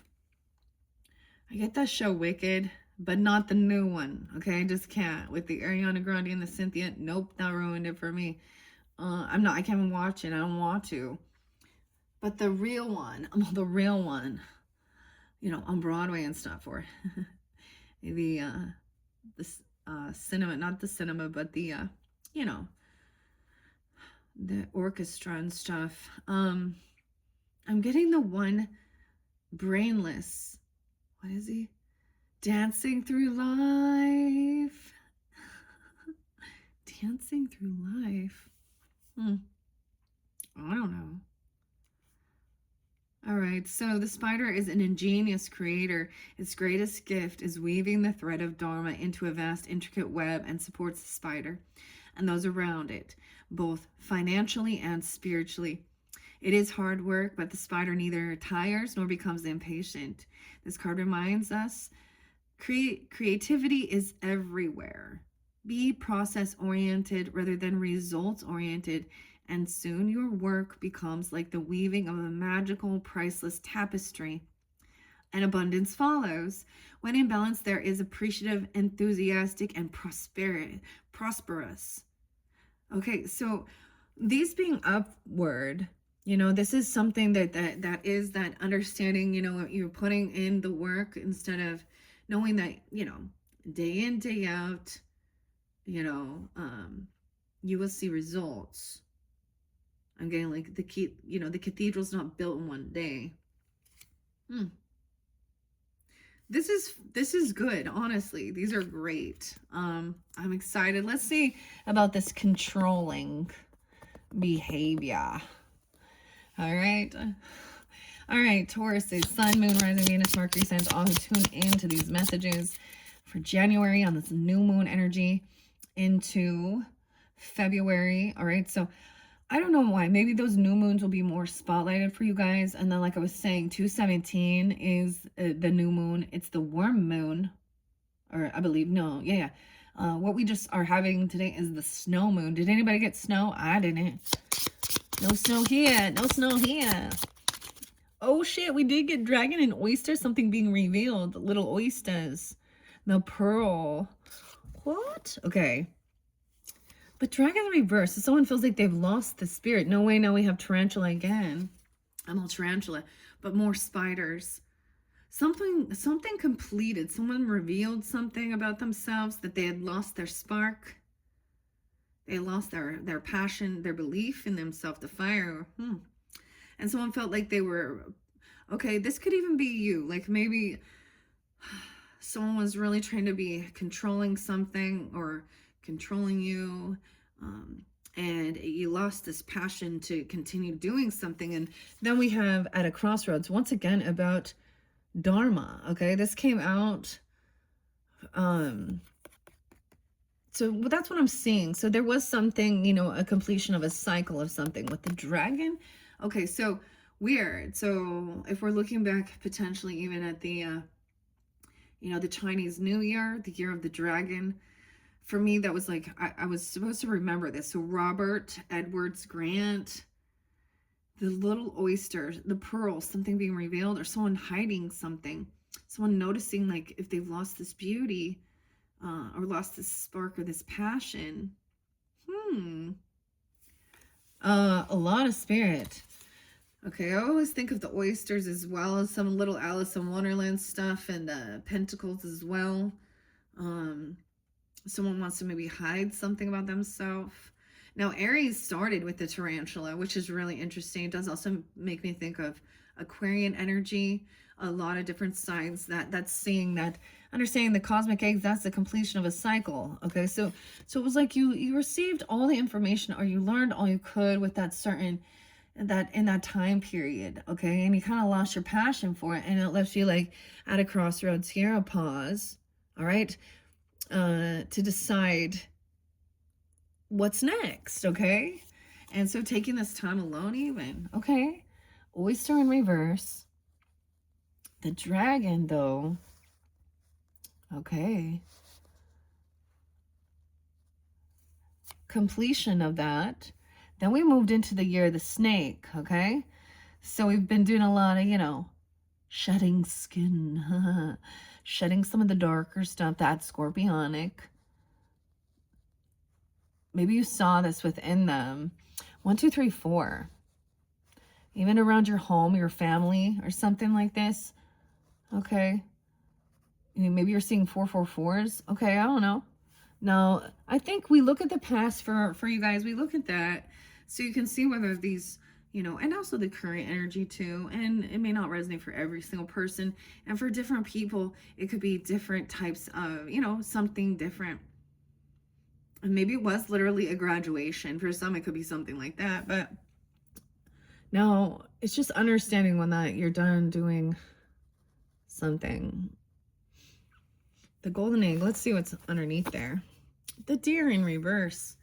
[SPEAKER 1] I get that show Wicked, but not the new one. Okay, I just can't with the Ariana Grande and the Cynthia. Nope, that ruined it for me. I can't even watch it. I don't want to. But the real one, you know, on Broadway and stuff, or the cinema, not the cinema, but the, you know, the orchestra and stuff. I'm getting the one brainless. What is he? Dancing through life. Dancing through life. I don't know. All right, so the spider is an ingenious creator. Its greatest gift is weaving the thread of Dharma into a vast, intricate web and supports the spider and those around it, both financially and spiritually. It is hard work, but the spider neither tires nor becomes impatient. This card reminds us creativity is everywhere. Be process-oriented rather than results-oriented, and soon your work becomes like the weaving of a magical, priceless tapestry. And abundance follows. When in balance, there is appreciative, enthusiastic, and prosperous. Okay, so these being upward, you know, this is something that is that understanding, you know, you're putting in the work instead of knowing that, you know, day in, day out, you know, you will see results. I'm getting like the cathedral's not built in one day. This is good, honestly. These are great. I'm excited. Let's see about this controlling behavior. All right. Taurus is Sun, Moon, Rising, Venus, Mercury signs, all who tune into these messages for January on this new moon energy into February. All right, so I don't know why. Maybe those new moons will be more spotlighted for you guys. And then, like I was saying, 217 is the new moon. It's the worm moon, or I believe, no, yeah, yeah. What we just are having today is the snow moon. Did anybody get snow? I didn't. No snow here. No snow here. Oh shit, we did get dragon and oyster, something being revealed. Little oysters. The pearl. What? Okay. But dragon reverse. So someone feels like they've lost the spirit. No way, now we have tarantula again. I'm all tarantula, but more spiders. Something completed. Someone revealed something about themselves, that they had lost their spark. They lost their passion, their belief in themselves, the fire. And someone felt like they were, okay, this could even be you. Like maybe someone was really trying to be controlling something or controlling you. And you lost this passion to continue doing something. And then we have at a crossroads, once again, about Dharma. Okay, this came out. So that's what I'm seeing. So there was something, you know, a completion of a cycle of something with the dragon. Okay, so weird. So if we're looking back potentially even at the, you know, the Chinese New Year, the year of the dragon, for me, that was like, I was supposed to remember this. So Robert Edwards Grant, the little oyster, the pearl, something being revealed, or someone hiding something, someone noticing like if they've lost this beauty, or lost this spark or this passion. A lot of spirit. Okay, I always think of the oysters as well as some little Alice in Wonderland stuff, and pentacles as well. Someone wants to maybe hide something about themselves. Now, Aries started with the tarantula, which is really interesting. It does also make me think of Aquarian energy, a lot of different signs that's seeing that, understanding the cosmic eggs, that's the completion of a cycle. Okay, so it was like you received all the information, or you learned all you could with that certain, that in that time period. Okay, and you kind of lost your passion for it, and it left you like at a crossroads here, a pause. All right, to decide what's next. Okay, and so taking this time alone, even. Okay, oyster in reverse. The dragon, though. Okay, completion of that. Then we moved into the year of the snake. Okay, so we've been doing a lot of, you know, shedding skin, shedding some of the darker stuff, that's scorpionic. Maybe you saw this within them. 1, 2, 3, 4. Even around your home, your family, or something like this. Okay. Maybe you're seeing 444s. Okay, I don't know. Now, I think we look at the past for you guys. We look at that so you can see whether these, you know, and also the current energy too. And it may not resonate for every single person. And for different people, it could be different types of, you know, something different. And maybe it was literally a graduation. For some, it could be something like that. But no, it's just understanding when that you're done doing something. The golden egg, let's see what's underneath there. The deer in reverse.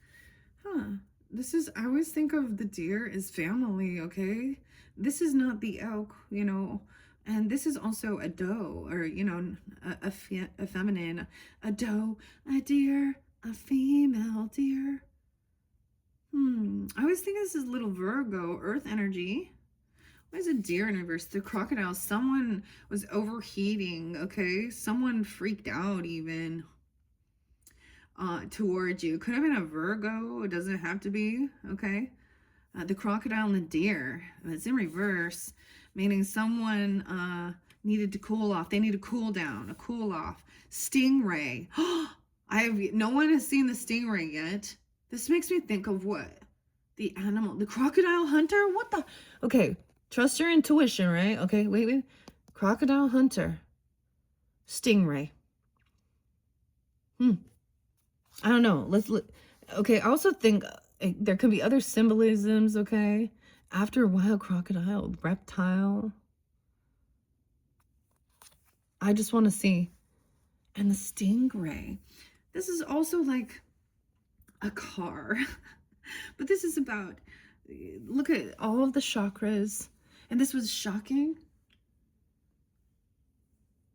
[SPEAKER 1] This is, I always think of the deer as family, okay? This is not the elk, you know, and this is also a doe, or, you know, a feminine, a doe, a deer, a female deer. I always think this is little Virgo, earth energy. Why is a deer in reverse? The crocodile, someone was overheating, okay? Someone freaked out even towards you. Could have been a Virgo. It doesn't have to be, okay? The crocodile and the deer. It's in reverse, meaning someone needed to cool off. They need to cool down, a cool off. Stingray. No one has seen the stingray yet. This makes me think of what? The animal, the crocodile hunter? What the? Okay, trust your intuition, right? Okay, wait. Crocodile hunter. Stingray. I don't know. Let's look. Okay, I also think there could be other symbolisms, okay? After a while, crocodile, reptile. I just want to see. And the stingray. This is also like a car. But this is about look at all of the chakras. And this was shocking.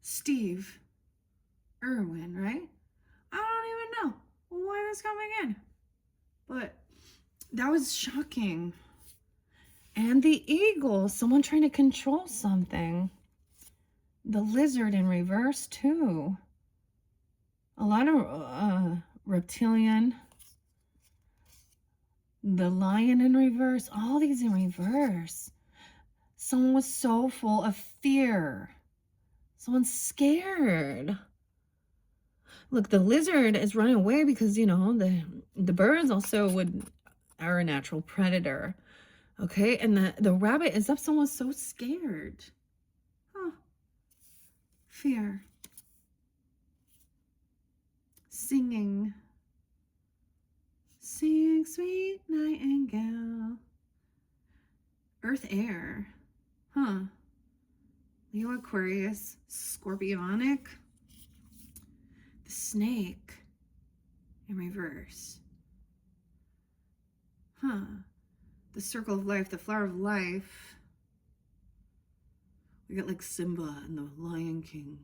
[SPEAKER 1] Steve Irwin, right? I don't even know why that's coming in. But that was shocking. And the eagle, someone trying to control something. The lizard in reverse, too. A lot of reptilian. The lion in reverse. All these in reverse. Someone was so full of fear. Someone's scared. Look, the lizard is running away because, you know, the birds also are a natural predator. Okay, and the rabbit is up. Someone's so scared. Huh. Fear. Singing. Sing, sweet nightingale. Earth, air. Huh. Leo, Aquarius, Scorpionic. The snake in reverse. Huh. The circle of life, the flower of life. We got like Simba and the Lion King.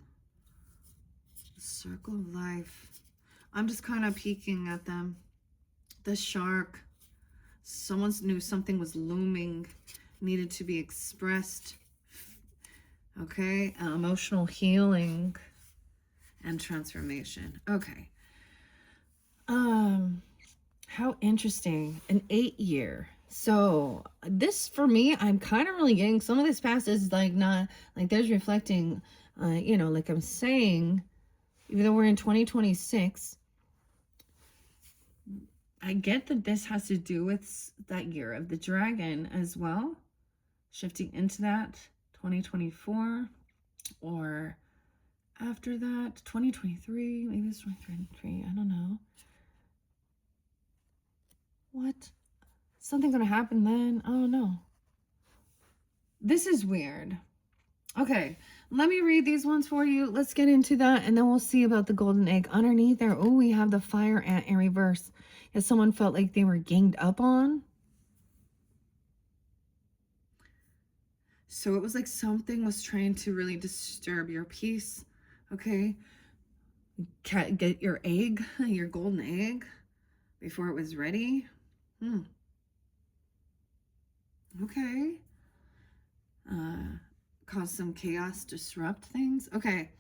[SPEAKER 1] The circle of life. I'm just kind of peeking at them. The shark. Someone knew something was looming, needed to be expressed. Okay, emotional healing and transformation. Okay. How interesting. An 8-year. So this, for me, I'm kind of really getting some of this past is like not like there's reflecting, you know, like I'm saying, even though we're in 2026, I get that this has to do with that year of the dragon as well. Shifting into that 2024 or after that 2023, maybe it's 2023, I don't know. What? Something gonna happen then? Oh no. This is weird. Okay, let me read these ones for you. Let's get into that, and then we'll see about the golden egg. Underneath there, oh, we have the fire ant in reverse. If someone felt like they were ganged up on. So it was like something was trying to really disturb your peace. Okay, get your egg, your golden egg, before it was ready. Okay. Cause some chaos, disrupt things. Okay,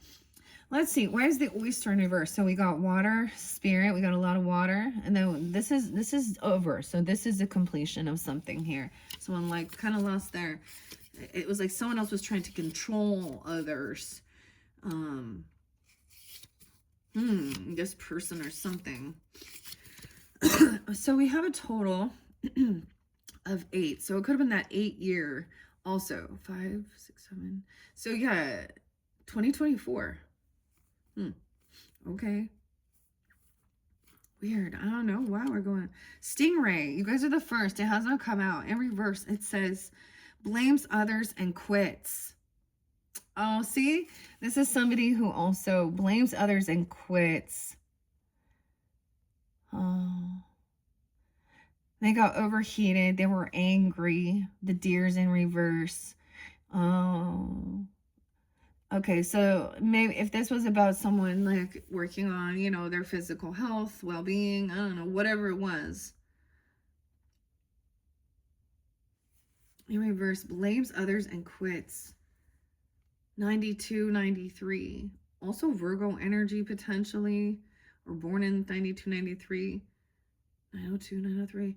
[SPEAKER 1] let's see. Why is the oyster in reverse? So we got water, spirit. We got a lot of water, and then this is over. So this is the completion of something here. Someone like kind of lost their. It was like someone else was trying to control others. This person or something. So we have a total of 8. So it could have been that 8-year also. 5, 6, 7. So yeah, 2024. Okay. Weird. I don't know why we're going. Stingray. You guys are the first. It has not come out. In reverse, it says blames others and quits. Oh, see? This is somebody who also blames others and quits. Oh. They got overheated. They were angry. The deer's in reverse. Oh. Okay, so maybe if this was about someone like working on, you know, their physical health, well-being, I don't know, whatever it was. In reverse, blames others and quits. 92, 93. Also Virgo energy potentially, or born in 92, 93. 902, 903.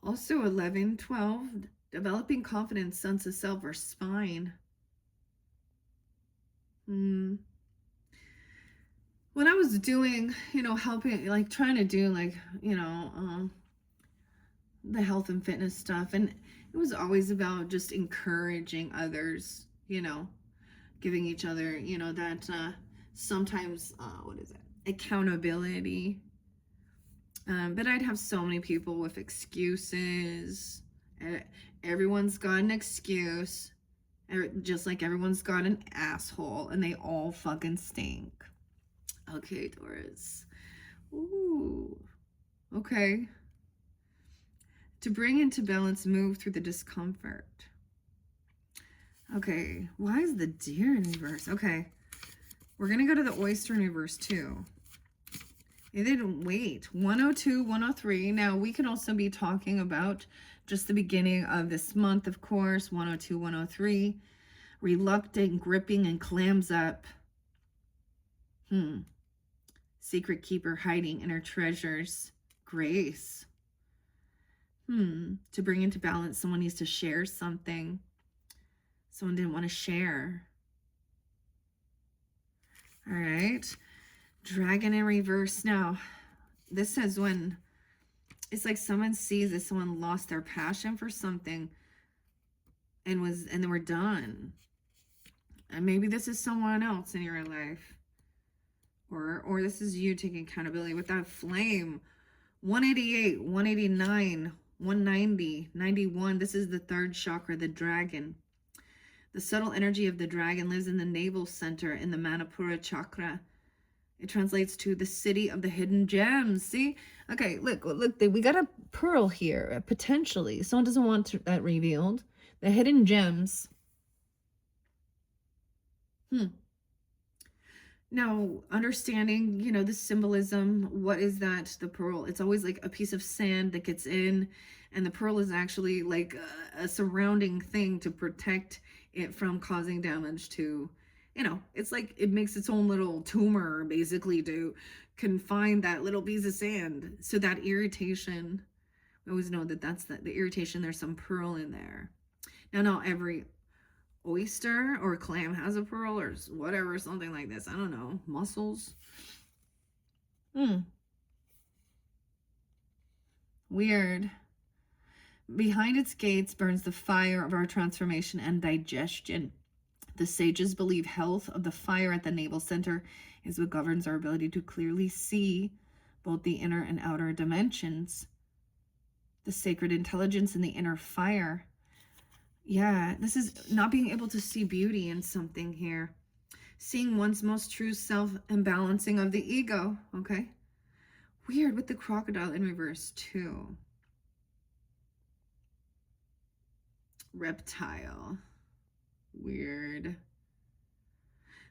[SPEAKER 1] Also 11, 12. Developing confidence, sense of self, or spine. When I was doing, you know, helping, like trying to do like, you know, the health and fitness stuff, and it was always about just encouraging others, you know, giving each other, you know, that sometimes, what is it? Accountability. But I'd have so many people with excuses. Everyone's got an excuse. Just like everyone's got an asshole, and they all fucking stink. Okay, Taurus. Ooh. Okay. To bring into balance, move through the discomfort. Okay, why is the deer in reverse? Okay, we're going to go to the oyster in reverse too. They didn't wait. 102, 103. Now, we can also be talking about just the beginning of this month, of course. 102, 103. Reluctant, gripping, and clams up. Secret keeper, hiding inner treasures. Grace. To bring into balance, someone needs to share something. Someone didn't want to share. All right. Dragon in reverse. Now, this says when it's like someone sees that someone lost their passion for something and then we're done. And maybe this is someone else in your life. Or this is you taking accountability with that flame. 188, 189, 190, 91. This is the third chakra, the dragon. The subtle energy of the dragon lives in the navel center in the Manipura chakra. It translates to the city of the hidden gems. See? Okay, look, we got a pearl here, potentially. Someone doesn't want that revealed. The hidden gems. Now, understanding, the symbolism, what is that? The pearl, it's always like a piece of sand that gets in, and the pearl is actually like a surrounding thing to protect it from causing damage to, it's like it makes its own little tumor basically to confine that little piece of sand. So that irritation, we always know that that's the irritation, there's some pearl in there. Now, not every oyster or clam has a pearl or whatever, something like this. I don't know. Mussels. Weird. Behind its gates burns the fire of our transformation and digestion. The sages believe health of the fire at the navel center is what governs our ability to clearly see both the inner and outer dimensions. The sacred intelligence in the inner fire. Yeah, this is not being able to see beauty in something here. Seeing one's most true self and balancing of the ego, okay? Weird with the crocodile in reverse too. Reptile. Weird.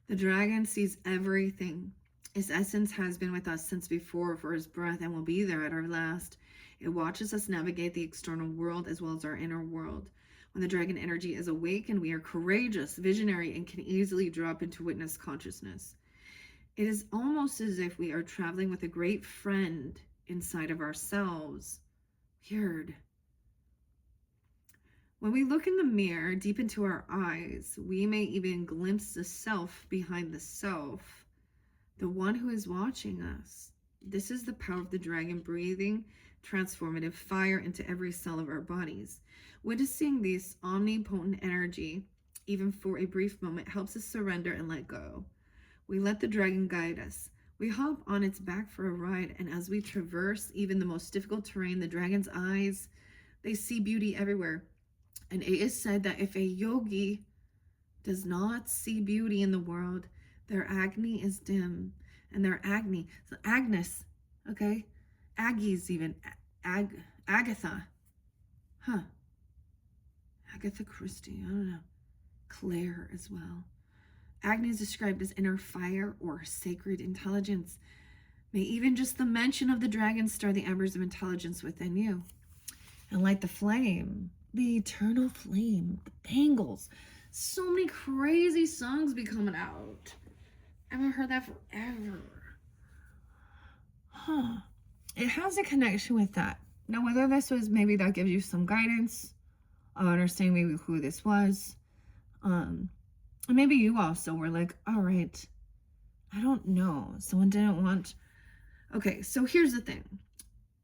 [SPEAKER 1] The dragon sees everything. Its essence has been with us since before for his breath and will be there at our last. It watches us navigate the external world as well as our inner world. When the dragon energy is awakened, we are courageous, visionary, and can easily drop into witness consciousness. It is almost as if we are traveling with a great friend inside of ourselves. Weird. When we look in the mirror, deep into our eyes, we may even glimpse the self behind the self, the one who is watching us. This is the power of the dragon breathing transformative fire into every cell of our bodies. Witnessing this omnipotent energy, even for a brief moment, helps us surrender and let go. We let the dragon guide us. We hop on its back for a ride, and as we traverse even the most difficult terrain, the dragon's eyes, they see beauty everywhere. And it is said that if a yogi does not see beauty in the world, their agni is dim. And their agni, so Agnes, okay? Aggie's even, Agatha. Agatha Christie, I don't know. Claire as well. Agni is described as inner fire or sacred intelligence. May even just the mention of the dragon stir the embers of intelligence within you and light the flame. The eternal flame, the Bangles. So many crazy songs be coming out. I haven't heard that forever. It has a connection with that. Now, whether this was, maybe that gives you some guidance of understanding maybe who this was. And maybe you also were like, all right, I don't know. Someone didn't want. Okay, so here's the thing.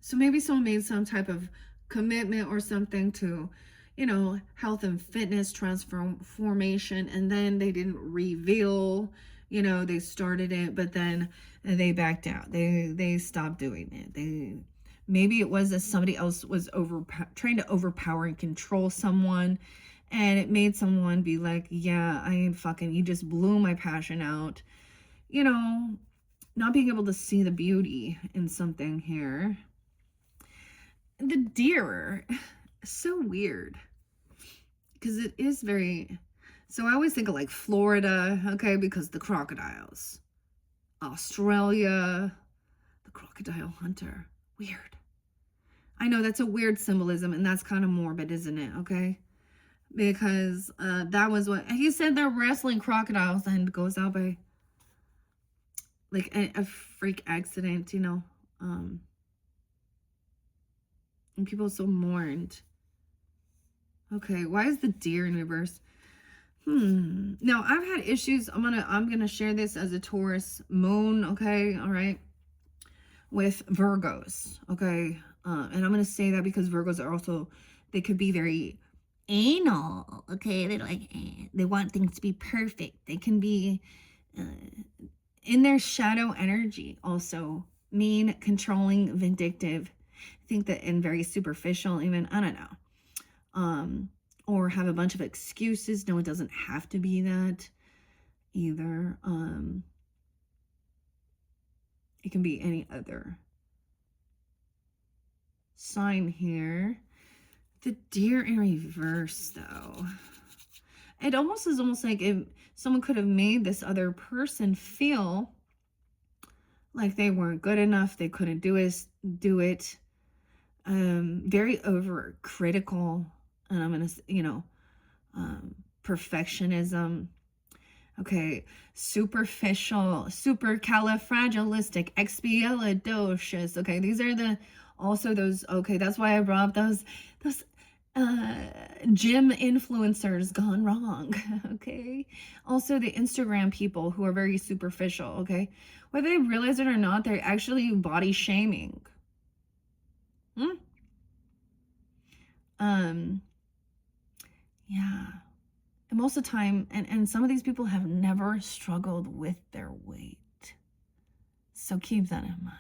[SPEAKER 1] So maybe someone made some type of commitment or something to, health and fitness transformation, and then they didn't reveal, they started it, but then they backed out. They stopped doing it. Maybe it was that somebody else was trying to overpower and control someone, and it made someone be like, yeah, I ain't fucking, you just blew my passion out. Not being able to see the beauty in something here. The deer, so weird because it is very. So I always think of like Florida, okay, because the crocodiles. Australia, the crocodile hunter. Weird. I know that's a weird symbolism, and that's kind of morbid, isn't it? Okay, because that was what he said. They're wrestling crocodiles, and goes out by like a freak accident, you know. And people so mourned. Okay, why is the deer in reverse? Now I've had issues. I'm gonna share this as a Taurus moon. Okay, all right, with Virgos. Okay, and I'm gonna say that because Virgos are also, they could be very anal. Okay, they like they want things to be perfect. They can be in their shadow energy also mean, controlling, vindictive. I think that, and very superficial. Even, I don't know. Or have a bunch of excuses. No, it doesn't have to be that either. It can be any other sign here. The deer in reverse, though. It almost is almost like if someone could have made this other person feel like they weren't good enough, they couldn't do it. Very overcritical, and I'm gonna, perfectionism. Okay, superficial, supercalifragilistic, expialidocious. Okay, these are the also those. Okay, that's why I brought up those gym influencers gone wrong. Okay, also the Instagram people who are very superficial. Okay, whether they realize it or not, they're actually body shaming. Yeah. And most of the time, and some of these people have never struggled with their weight. So keep that in mind.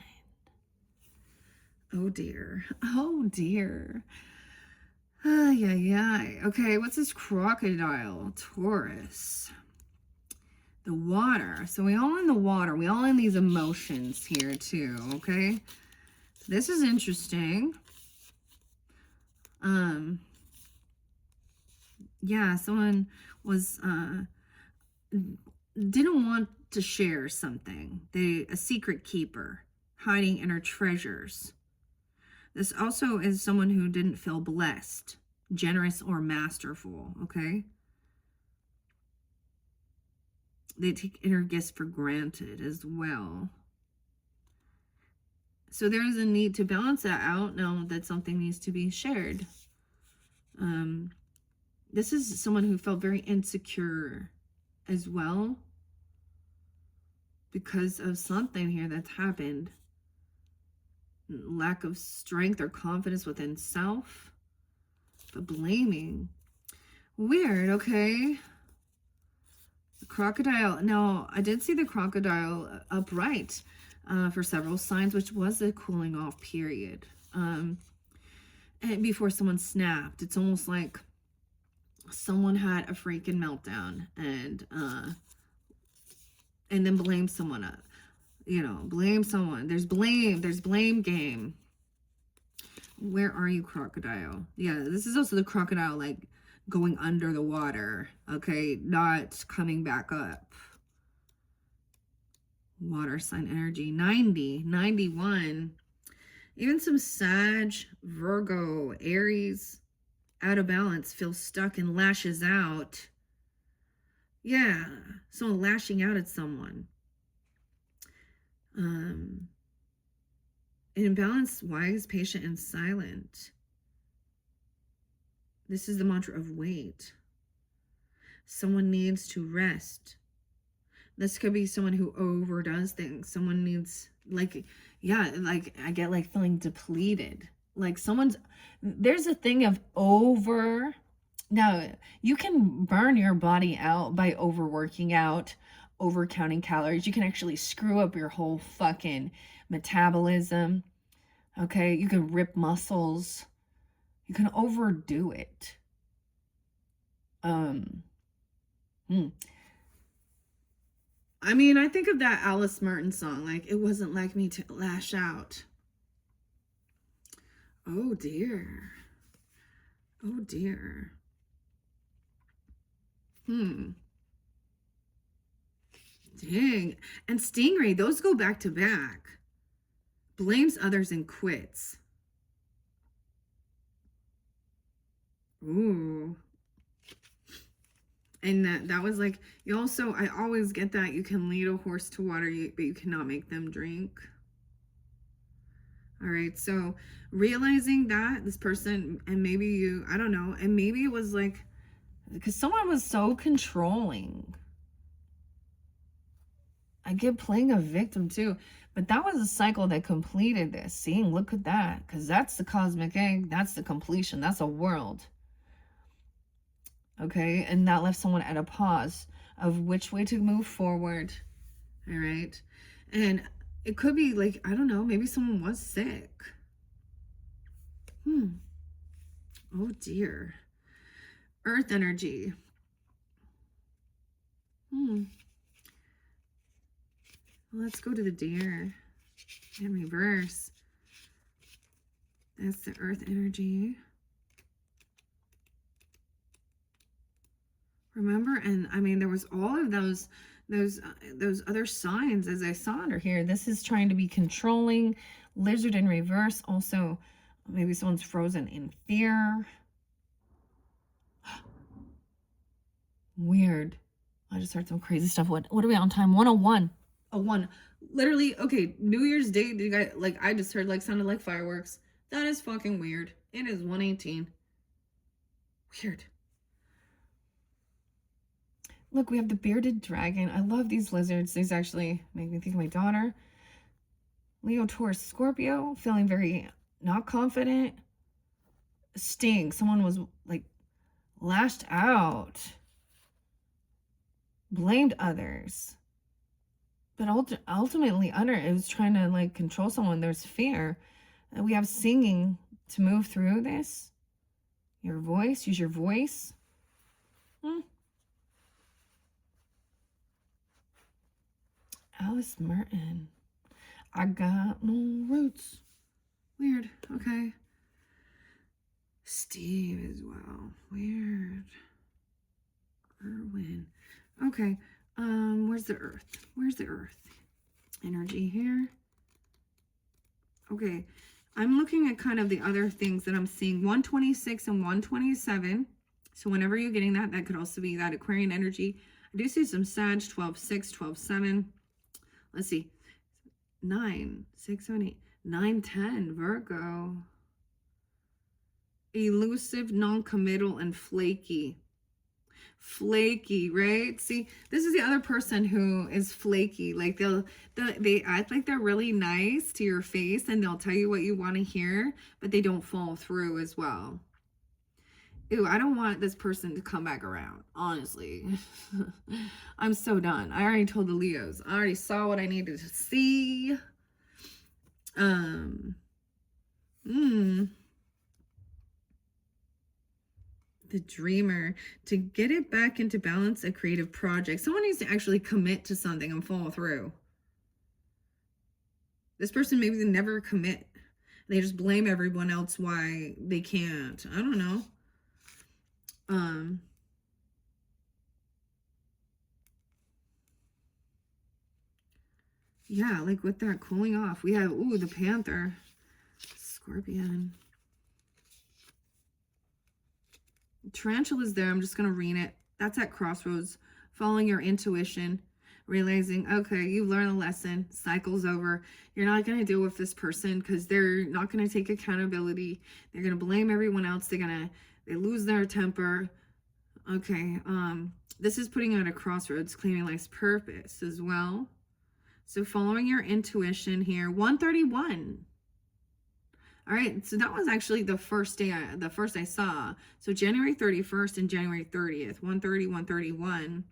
[SPEAKER 1] Oh dear. Oh dear. Yeah. Okay, what's this crocodile? Taurus. The water. So we all in the water. We all in these emotions here too, okay? This is interesting. Yeah, someone was didn't want to share something. A secret keeper, hiding inner treasures. This also is someone who didn't feel blessed, generous, or masterful, okay? They take inner gifts for granted as well. So there's a need to balance that out now that something needs to be shared. This is someone who felt very insecure as well because of something here that's happened. Lack of strength or confidence within self. But blaming. Weird, okay. The crocodile. Now, I did see the crocodile upright for several signs, which was a cooling off period. And before someone snapped. It's almost like someone had a freaking meltdown and then blame someone up. Blame someone. There's blame game. Where are you, crocodile? Yeah, this is also the crocodile, like, going under the water, okay? Not coming back up. Water sign energy, 90, 91. Even some Sag, Virgo, Aries, out of balance, feels stuck and lashes out. Yeah, someone lashing out at someone. In balance, wise, patient, and silent. This is the mantra of wait. Someone needs to rest. This could be someone who overdoes things. Someone needs, like, yeah, like, I get like feeling depleted. Like there's a thing of now you can burn your body out by overworking out, over counting calories. You can actually screw up your whole fucking metabolism. Okay, you can rip muscles. You can overdo it. I mean, I think of that Alice Martin song, like, it wasn't like me to lash out. Oh dear. Oh dear. Dang. And Stingray, those go back to back. Blames others and quits. Ooh. And that was like, you also, I always get that you can lead a horse to water, but you cannot make them drink. All right, so realizing that this person, and maybe you, I don't know, and maybe it was like, because someone was so controlling. I get playing a victim too, but that was a cycle that completed this. Seeing, look at that, because that's the cosmic egg, that's the completion, that's a world. Okay, and that left someone at a pause of which way to move forward. All right, and it could be like, I don't know, maybe someone was sick. Oh dear. Earth energy. Let's go to the deer in reverse. That's the earth energy. Remember, and I mean, there was all of those other signs as I saw under here. This is trying to be controlling. Lizard in reverse. Also, maybe someone's frozen in fear. Weird. I just heard some crazy stuff. What are we on time? 101. A 1. Literally, okay, New Year's Day, you guys, like, I just heard, like, sounded like fireworks. That is fucking weird. It is 118. Weird. Look, we have the bearded dragon. I love these lizards. These actually make me think of my daughter. Leo, Taurus, Scorpio. Feeling very not confident. Sting. Someone was, like, lashed out. Blamed others. But ultimately, under it was trying to, like, control someone. There's fear. And we have singing to move through this. Your voice. Use your voice. Alice Merton. I got no roots. Weird. Okay. Steve as well. Weird. Erwin. Okay. Where's the earth? Where's the earth? Energy here. Okay. I'm looking at kind of the other things that I'm seeing. 126 and 127. So whenever you're getting that, that could also be that Aquarian energy. I do see some Sag, 12-6, 12-7. Let's see. 9, 6, 7, 8, 9, 10, Virgo. Elusive, non-committal, and flaky. Flaky, right? See, this is the other person who is flaky. Like they act like they're really nice to your face and they'll tell you what you want to hear, but they don't follow through as well. Ew, I don't want this person to come back around, honestly. I'm so done. I already told the Leos. I already saw what I needed to see. The dreamer. To get it back into balance, a creative project. Someone needs to actually commit to something and follow through. This person, maybe they never commit. They just blame everyone else why they can't. I don't know. Yeah, like with that cooling off, we have, ooh, the Panther, Scorpion. Tarantula's there. I'm just going to read it. That's at crossroads, following your intuition, realizing, okay, you learn a lesson, cycle's over. You're not going to deal with this person because they're not going to take accountability. They're going to blame everyone else. They lose their temper. Okay, this is putting out a crossroads, claiming life's purpose as well. So following your intuition here, 131. All right, so that was actually the first I saw. So January 31st and January 30th, 130, 131.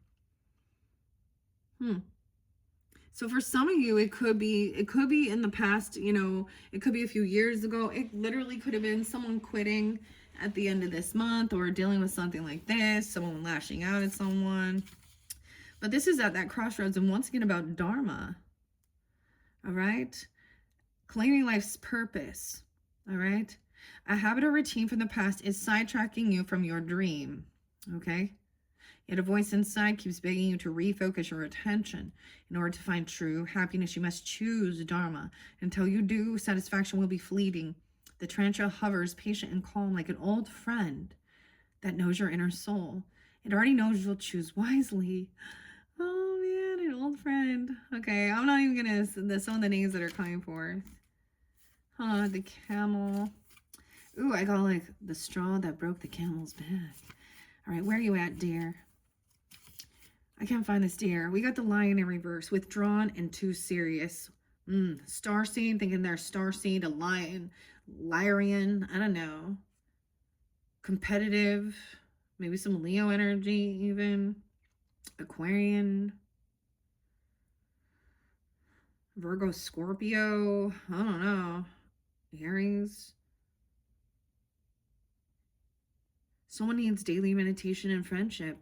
[SPEAKER 1] So for some of you, it could be in the past, you know, it could be a few years ago. It literally could have been someone quitting at the end of this month or dealing with something like this, someone lashing out at someone. But this is at that crossroads, and once again about Dharma. All right? Claiming life's purpose. All right? A habit or routine from the past is sidetracking you from your dream. Okay? Yet a voice inside keeps begging you to refocus your attention. In order to find true happiness, you must choose Dharma. Until you do, satisfaction will be fleeting. The tarantula hovers patient and calm like an old friend that knows your inner soul. It already knows you'll choose wisely. Oh man, an old friend. Okay, I'm not even gonna, some of the names that are coming forth. The camel. Ooh, I got like the straw that broke the camel's back. All right, where are you at, dear? I can't find this deer. We got the lion in reverse, withdrawn and too serious. Starseed, thinking they're starseed, a lion, Lyrian, I don't know. Competitive, maybe some Leo energy even. Aquarian. Virgo, Scorpio, I don't know. Aries. Someone needs daily meditation and friendship.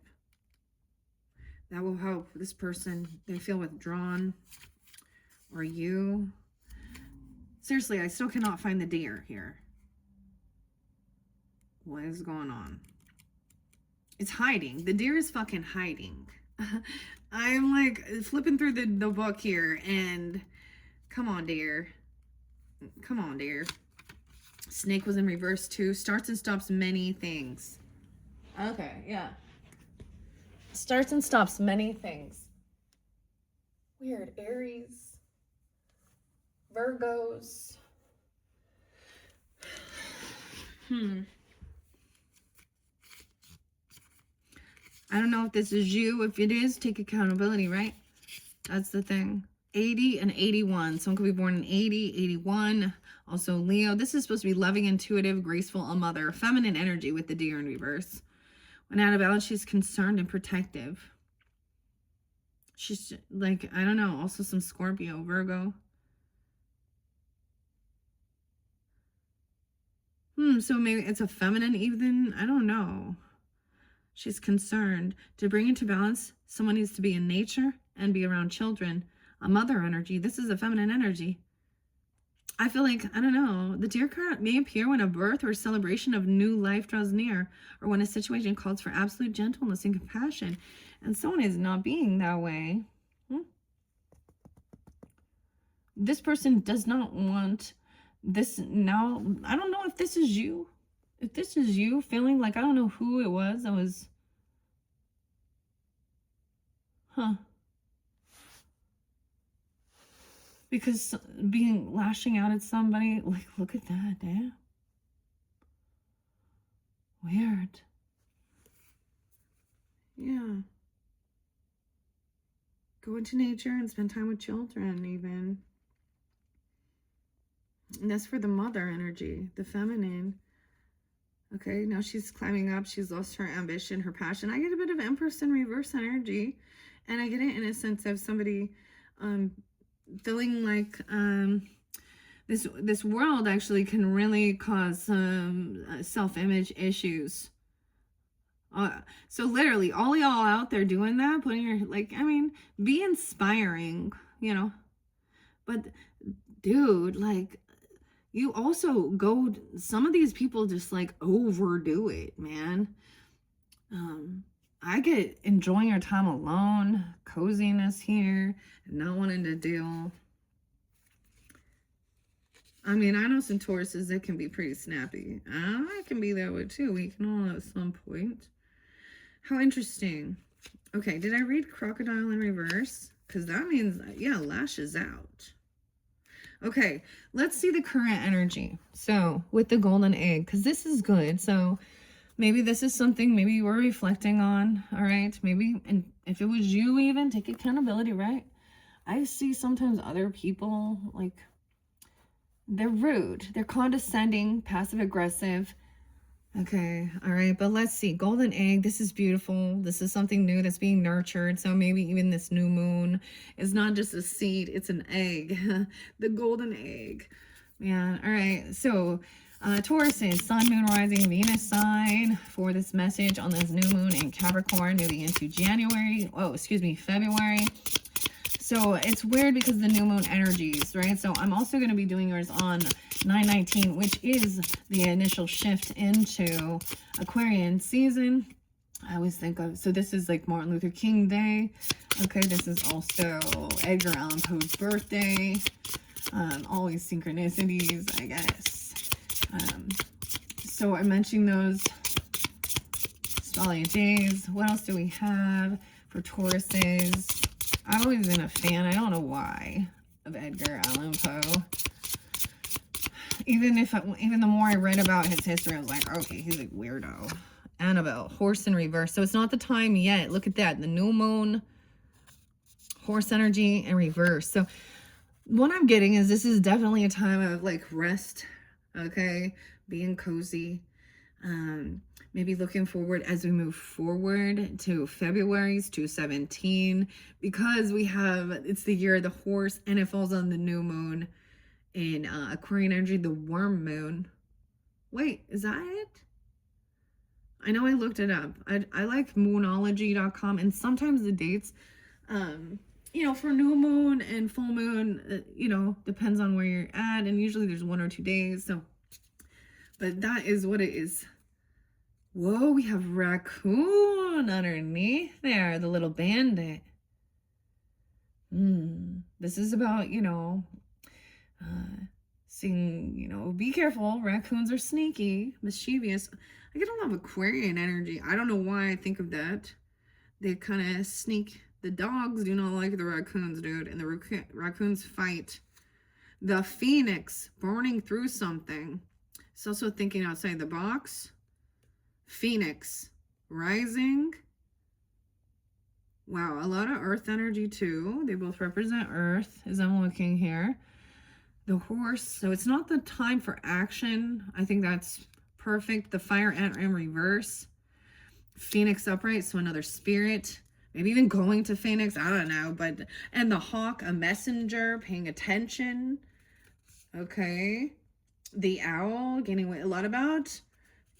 [SPEAKER 1] That will help this person. They feel withdrawn. Or you. Seriously, I still cannot find the deer here. What is going on? It's hiding. The deer is fucking hiding. I'm like flipping through the book here and come on, deer. Come on, dear. Snake was in reverse too. Starts and stops many things. Okay, yeah. Starts and stops many things. Weird. Aries. Virgos. I don't know if this is you. If it is, take accountability, right? That's the thing. 80 and 81. Someone could be born in 80, 81. Also Leo. This is supposed to be loving, intuitive, graceful, a mother. Feminine energy with the deer in reverse. When out of balance, she's concerned and protective. She's like, I don't know. Also some Scorpio, Virgo. So maybe it's a feminine even. I don't know. She's concerned. To bring into balance, someone needs to be in nature and be around children. A mother energy. This is a feminine energy. I feel like, I don't know, the deer card may appear when a birth or celebration of new life draws near, or when a situation calls for absolute gentleness and compassion, and someone is not being that way. This person does not want this now. I don't know if this is you. If this is you feeling like, I don't know who it was that was, because lashing out at somebody, like, look at that, damn. Weird. Yeah. Go into nature and spend time with children even. And that's for the mother energy, the feminine. Okay, now she's climbing up. She's lost her ambition, her passion. I get a bit of Empress in reverse energy. And I get it in a sense of somebody feeling like this world actually can really cause some self-image issues. So literally, all y'all out there doing that, putting your, like, I mean, be inspiring, you know. But, dude, like, you also go, some of these people just, like, overdo it, man. I get enjoying your time alone, coziness here, not wanting to deal. I mean, I know some Tauruses that can be pretty snappy. I can be that way too. We can all at some point. How interesting. Okay, did I read crocodile in reverse? Because that means, yeah, lashes out. Okay, let's see the current energy. So, with the golden egg, because this is good. So, maybe this is something maybe you were reflecting on, all right? Maybe, and if it was you even, take accountability, right? I see sometimes other people, like, they're rude. They're condescending, passive-aggressive. Okay, all right, but let's see. Golden egg, this is beautiful. This is something new that's being nurtured. So maybe even this new moon is not just a seed, it's an egg. The golden egg. Man, all right. So Taurus is Sun, Moon, Rising, Venus sign for this message on this new moon in Capricorn moving into February. So it's weird because the new moon energies, right? So I'm also going to be doing yours on 9/19, which is the initial shift into Aquarian season. I always think of, so this is like Martin Luther King Day. Okay, this is also Edgar Allan Poe's birthday. Always synchronicities, I guess. So I'm mentioning those spotlight days. What else do we have for Tauruses? I've always been a fan, I don't know why, of Edgar Allan Poe. Even the more I read about his history, I was like, okay, he's a weirdo. Annabelle, horse in reverse. So it's not the time yet. Look at that. The new moon, horse energy in reverse. So what I'm getting is this is definitely a time of like rest, okay? Being cozy. Maybe looking forward as we move forward to February's 2/17, because we have, it's the year of the horse and it falls on the new moon in Aquarian energy, the worm moon. Wait, is that it? I know I looked it up. I like moonology.com, and sometimes the dates, you know, for new moon and full moon, you know, depends on where you're at, and usually there's 1 or 2 days. So, but that is what it is. Whoa, we have raccoon underneath there, the little bandit. This is about, you know, seeing, you know, be careful. Raccoons are sneaky, mischievous. I get a lot of Aquarian energy. I don't know why I think of that. They kind of sneak. The dogs do not like the raccoons, dude. And the raccoons fight. The phoenix burning through something. It's also thinking outside the box. Phoenix rising. Wow, a lot of earth energy too. They both represent earth as I'm looking here. The horse. So it's not the time for action. I think that's perfect. The fire ant in reverse. Phoenix upright, so another spirit. Maybe even going to Phoenix, I don't know. But and the hawk, a messenger, paying attention. Okay. The owl, getting a lot about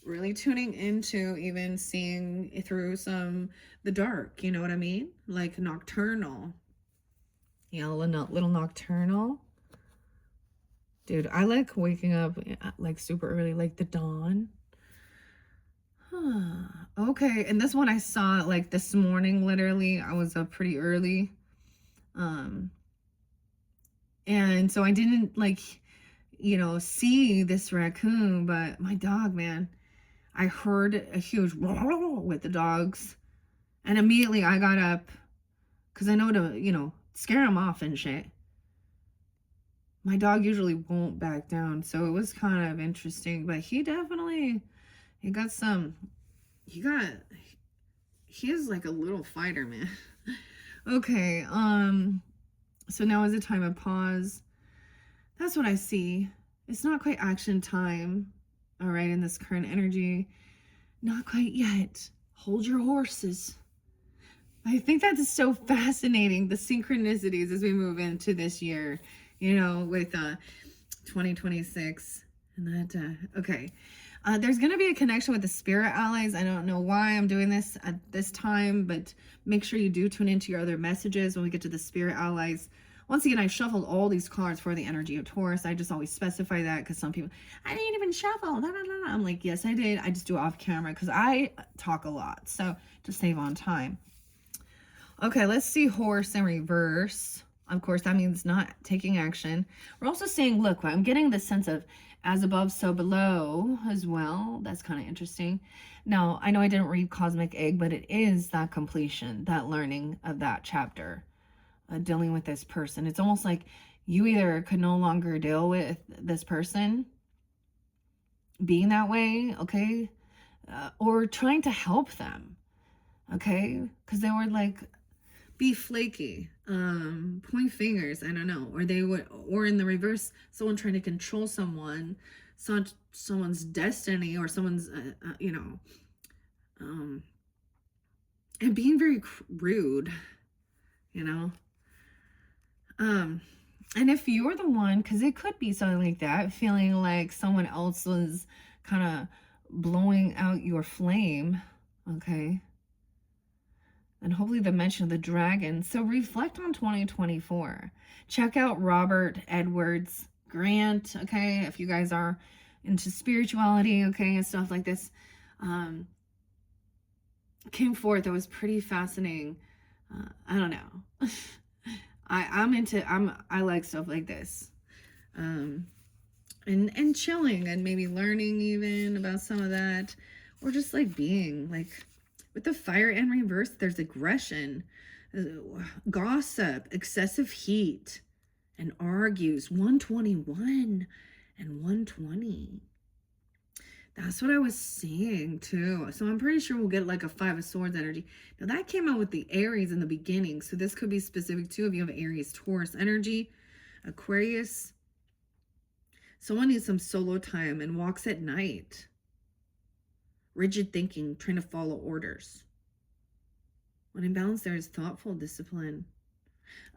[SPEAKER 1] really tuning into even seeing through the dark, you know what I mean? Like nocturnal. Yeah, little nocturnal. Dude, I like waking up like super early, like the dawn. Okay, and this one I saw like this morning, literally. I was up pretty early. And so I didn't like, you know, see this raccoon, but my dog, man, I heard a huge with the dogs. And immediately I got up because I know to, you know, scare him off and shit. My dog usually won't back down, so it was kind of interesting. But he definitely, he is like a little fighter, man. Okay, so now is a time of pause. That's what I see. It's not quite action time, all right, in this current energy. Not quite yet. Hold your horses. I think that is so fascinating, the synchronicities as we move into this year, you know, with 2026 and that, okay. There's going to be a connection with the spirit allies. I don't know why I'm doing this at this time, but make sure you do tune into your other messages when we get to the spirit allies. Once again, I shuffled all these cards for the energy of Taurus. I just always specify that because some people, I didn't even shuffle. I'm like, yes, I did. I just do it off camera because I talk a lot. So to save on time. Okay, let's see horse in reverse. Of course, that means not taking action. We're also saying, look, I'm getting the sense of as above, so below as well. That's kind of interesting. Now, I know I didn't read Cosmic Egg, but it is that completion, that learning of that chapter, dealing with this person. It's almost like you either could no longer deal with this person being that way, okay, or trying to help them, okay, because they were like, be flaky, point fingers, I don't know, or they would, or in the reverse, someone trying to control someone's destiny, or someone's, you know, and being very rude, you know, and if you're the one, because it could be something like that, feeling like someone else was kind of blowing out your flame, okay, and hopefully the mention of the dragon. So reflect on 2024. Check out Robert Edwards Grant, okay, if you guys are into spirituality, okay, and stuff like this. Came forth. It was pretty fascinating. I don't know. I like stuff like this. And chilling and maybe learning even about some of that, or just like being like with the fire in reverse. There's aggression, gossip, excessive heat, and argues. 121 and 120. That's what I was seeing too. So I'm pretty sure we'll get like a 5 of Swords energy. Now that came out with the Aries in the beginning. So this could be specific too if you have Aries, Taurus energy, Aquarius. Someone needs some solo time and walks at night. Rigid thinking, trying to follow orders. When in balance, there is thoughtful discipline.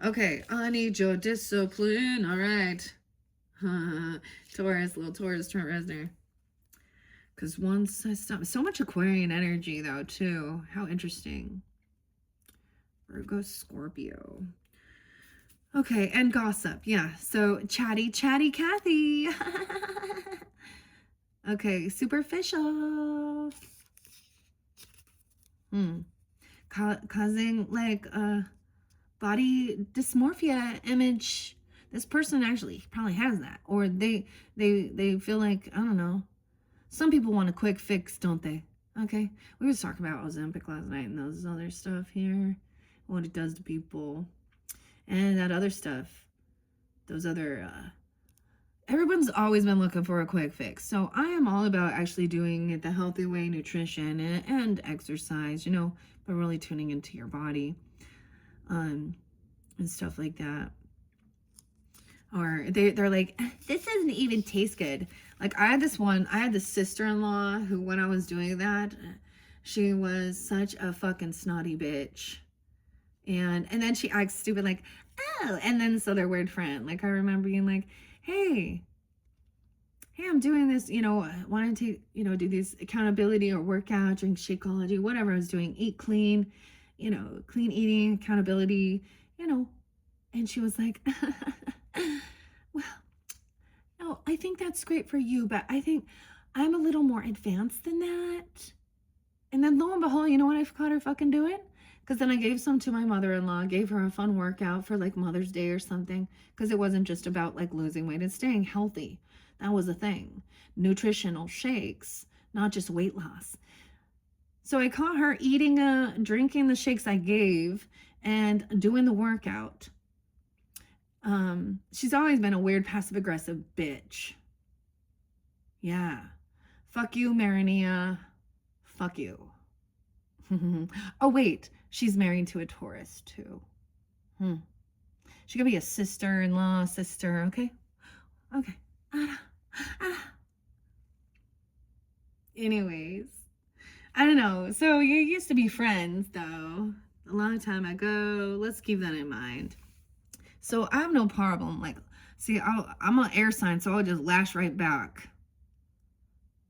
[SPEAKER 1] Okay, I need your discipline. All right. Taurus, little Taurus, Trent Reznor. Because once I stop, so much Aquarian energy though too. How interesting. Virgo, Scorpio. Okay, and gossip. Yeah, so chatty Kathy. Okay, superficial. Causing like body dysmorphia image. This person actually probably has that, or they feel like, I don't know. Some people want a quick fix, don't they? Okay, we were talking about Ozempic last night and those other stuff here, what it does to people, and that other stuff. Those other everyone's always been looking for a quick fix. So I am all about actually doing it the healthy way, nutrition and exercise, you know, but really tuning into your body, and stuff like that. Or they're like, this doesn't even taste good. Like I had this sister-in-law who, when I was doing that, she was such a fucking snotty bitch. And then she acts stupid, like, oh, and then so their weird friend. Like I remember being like, hey, I'm doing this, you know, wanting to, you know, do this accountability or workout, drink Shakeology, whatever I was doing, eat clean, you know, clean eating, accountability, you know. And she was like, well, no, I think that's great for you, but I think I'm a little more advanced than that. And then lo and behold, you know what I caught her fucking doing? Because then I gave some to my mother-in-law, gave her a fun workout for like Mother's Day or something, because it wasn't just about like losing weight and staying healthy. That was a thing. Nutritional shakes, not just weight loss. So I caught her drinking the shakes I gave and doing the workout. She's always been a weird passive-aggressive bitch. Yeah. Fuck you, Marinia. Fuck you. Oh, wait. She's married to a Taurus, too. She could be a sister-in-law, sister, okay? Okay. Anyways. I don't know. So you used to be friends, though. A long time ago. Let's keep that in mind. So I have no problem. Like, see, I'm an air sign, so I'll just lash right back.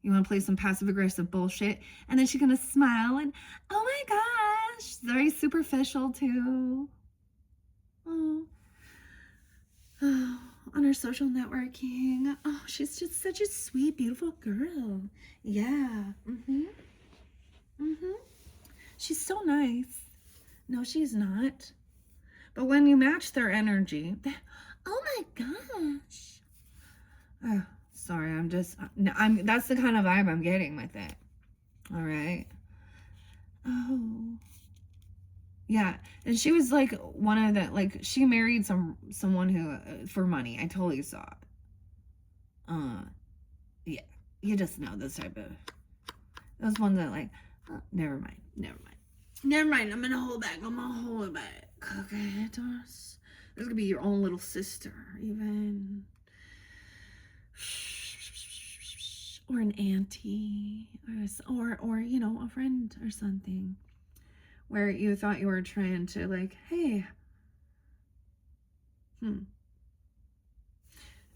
[SPEAKER 1] You want to play some passive-aggressive bullshit? And then she's going to smile and, oh my gosh, very superficial too. Oh, on her social networking. Oh, she's just such a sweet, beautiful girl. Yeah. She's so nice. No, she's not. But when you match their energy, oh my gosh. Oh, sorry, that's the kind of vibe I'm getting with it. All right. Oh. Yeah, and she was like one of the, like, she married someone who for money. I totally saw it. Yeah, you just know this type of, those ones that like, oh, never mind. I'm gonna hold back. Okay, Taurus. This could be your own little sister, even. Or an auntie, or you know, a friend or something, where you thought you were trying to like, hey.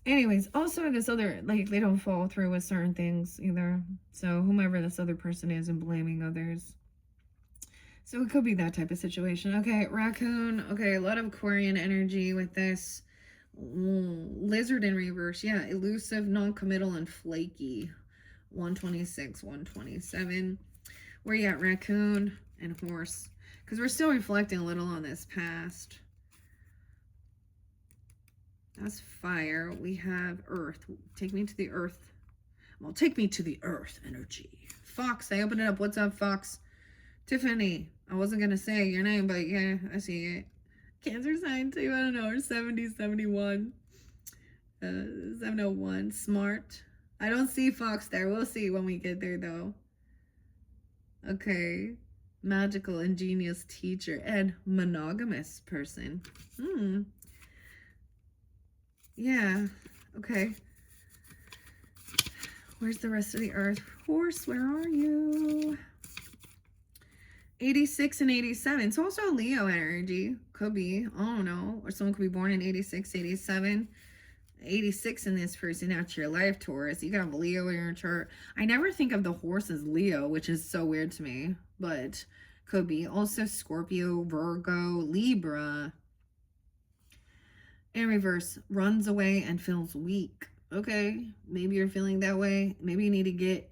[SPEAKER 1] Anyways, also this other, like, they don't follow through with certain things either. So whomever this other person is and blaming others. So it could be that type of situation. Okay, raccoon. Okay, a lot of Aquarian energy with this. Lizard in reverse. Yeah, elusive, non-committal, and flaky. 126, 127. Where you at, raccoon and horse? Because we're still reflecting a little on this past. That's fire. We have earth. Take me to the earth. Well, take me to the earth energy. Fox, I opened it up. What's up, Fox? Tiffany. I wasn't going to say your name, but yeah, I see it. Cancer sign too. I don't know. Or 70, 71. 701. Smart. I don't see Fox there. We'll see when we get there, though. Okay. Magical, ingenious teacher, and monogamous person. Yeah. Okay. Where's the rest of the earth? Horse, where are you? 86 and 87. So also Leo energy. Could be. I don't know. Or someone could be born in 86, 87. 86 in this person out your life, Taurus. You got Leo in your chart. I never think of the horse as Leo, which is so weird to me. But could be. Also Scorpio, Virgo, Libra. In reverse, runs away and feels weak. Okay, maybe you're feeling that way. Maybe you need to get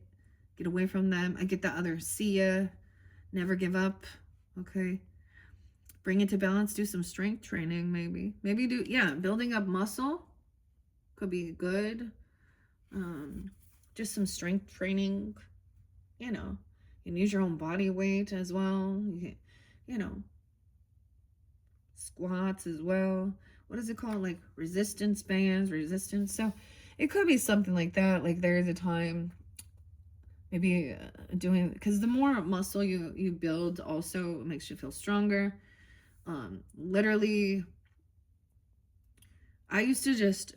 [SPEAKER 1] away from them. I get the other. See ya. Never give up. Okay. Bring it to balance. Do some strength training, maybe. Maybe do, yeah, building up muscle could be good. Just some strength training. You know, you can use your own body weight as well. You can, you know, squats as well. What is it called? Like resistance bands, resistance. So it could be something like that. Like there is a time maybe doing, because the more muscle you build also makes you feel stronger. Literally, I used to just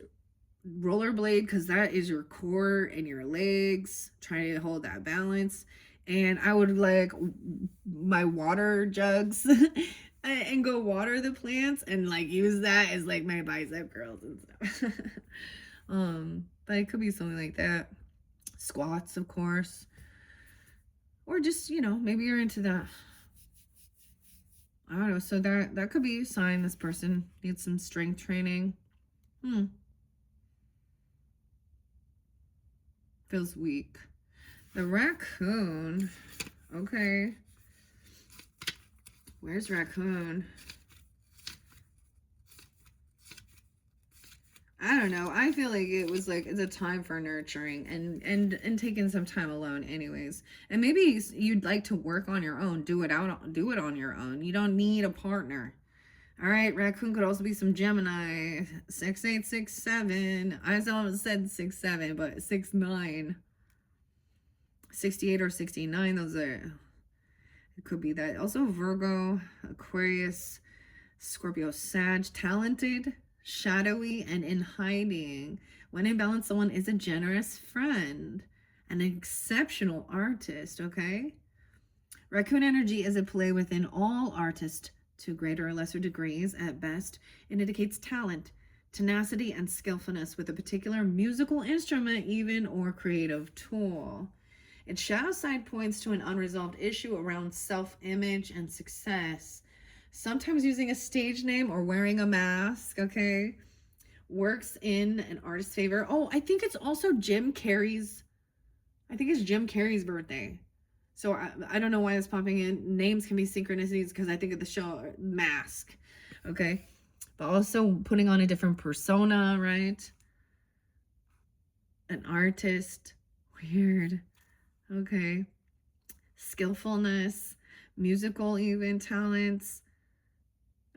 [SPEAKER 1] rollerblade because that is your core and your legs, trying to hold that balance. And I would like my water jugs and go water the plants and like use that as like my bicep curls and stuff. But it could be something like that. Squats, of course. Or just, you know, maybe you're into that. I don't know. So that could be a sign this person needs some strength training. Feels weak. The raccoon. Okay. Where's raccoon? I don't know. I feel like it was like it's a time for nurturing and taking some time alone anyways. And maybe you'd like to work on your own. Do it on your own. You don't need a partner. All right, raccoon could also be some Gemini. 6867. I almost said 67, but 69. 68 or 69. Those are, it could be that. Also Virgo, Aquarius, Scorpio, Sag. Talented, shadowy, and in hiding. When in balance, someone is a generous friend, an exceptional artist, okay? Raccoon energy is a play within all artists to greater or lesser degrees at best. It indicates talent, tenacity, and skillfulness with a particular musical instrument even or creative tool. Its shadow side points to an unresolved issue around self-image and success. Sometimes using a stage name or wearing a mask, okay? Works in an artist's favor. Oh, I think it's also Jim Carrey's birthday. So I don't know why it's popping in. Names can be synchronicities because I think of the show Mask. Okay. But also putting on a different persona, right? An artist. Weird. Okay. Skillfulness. Musical even talents.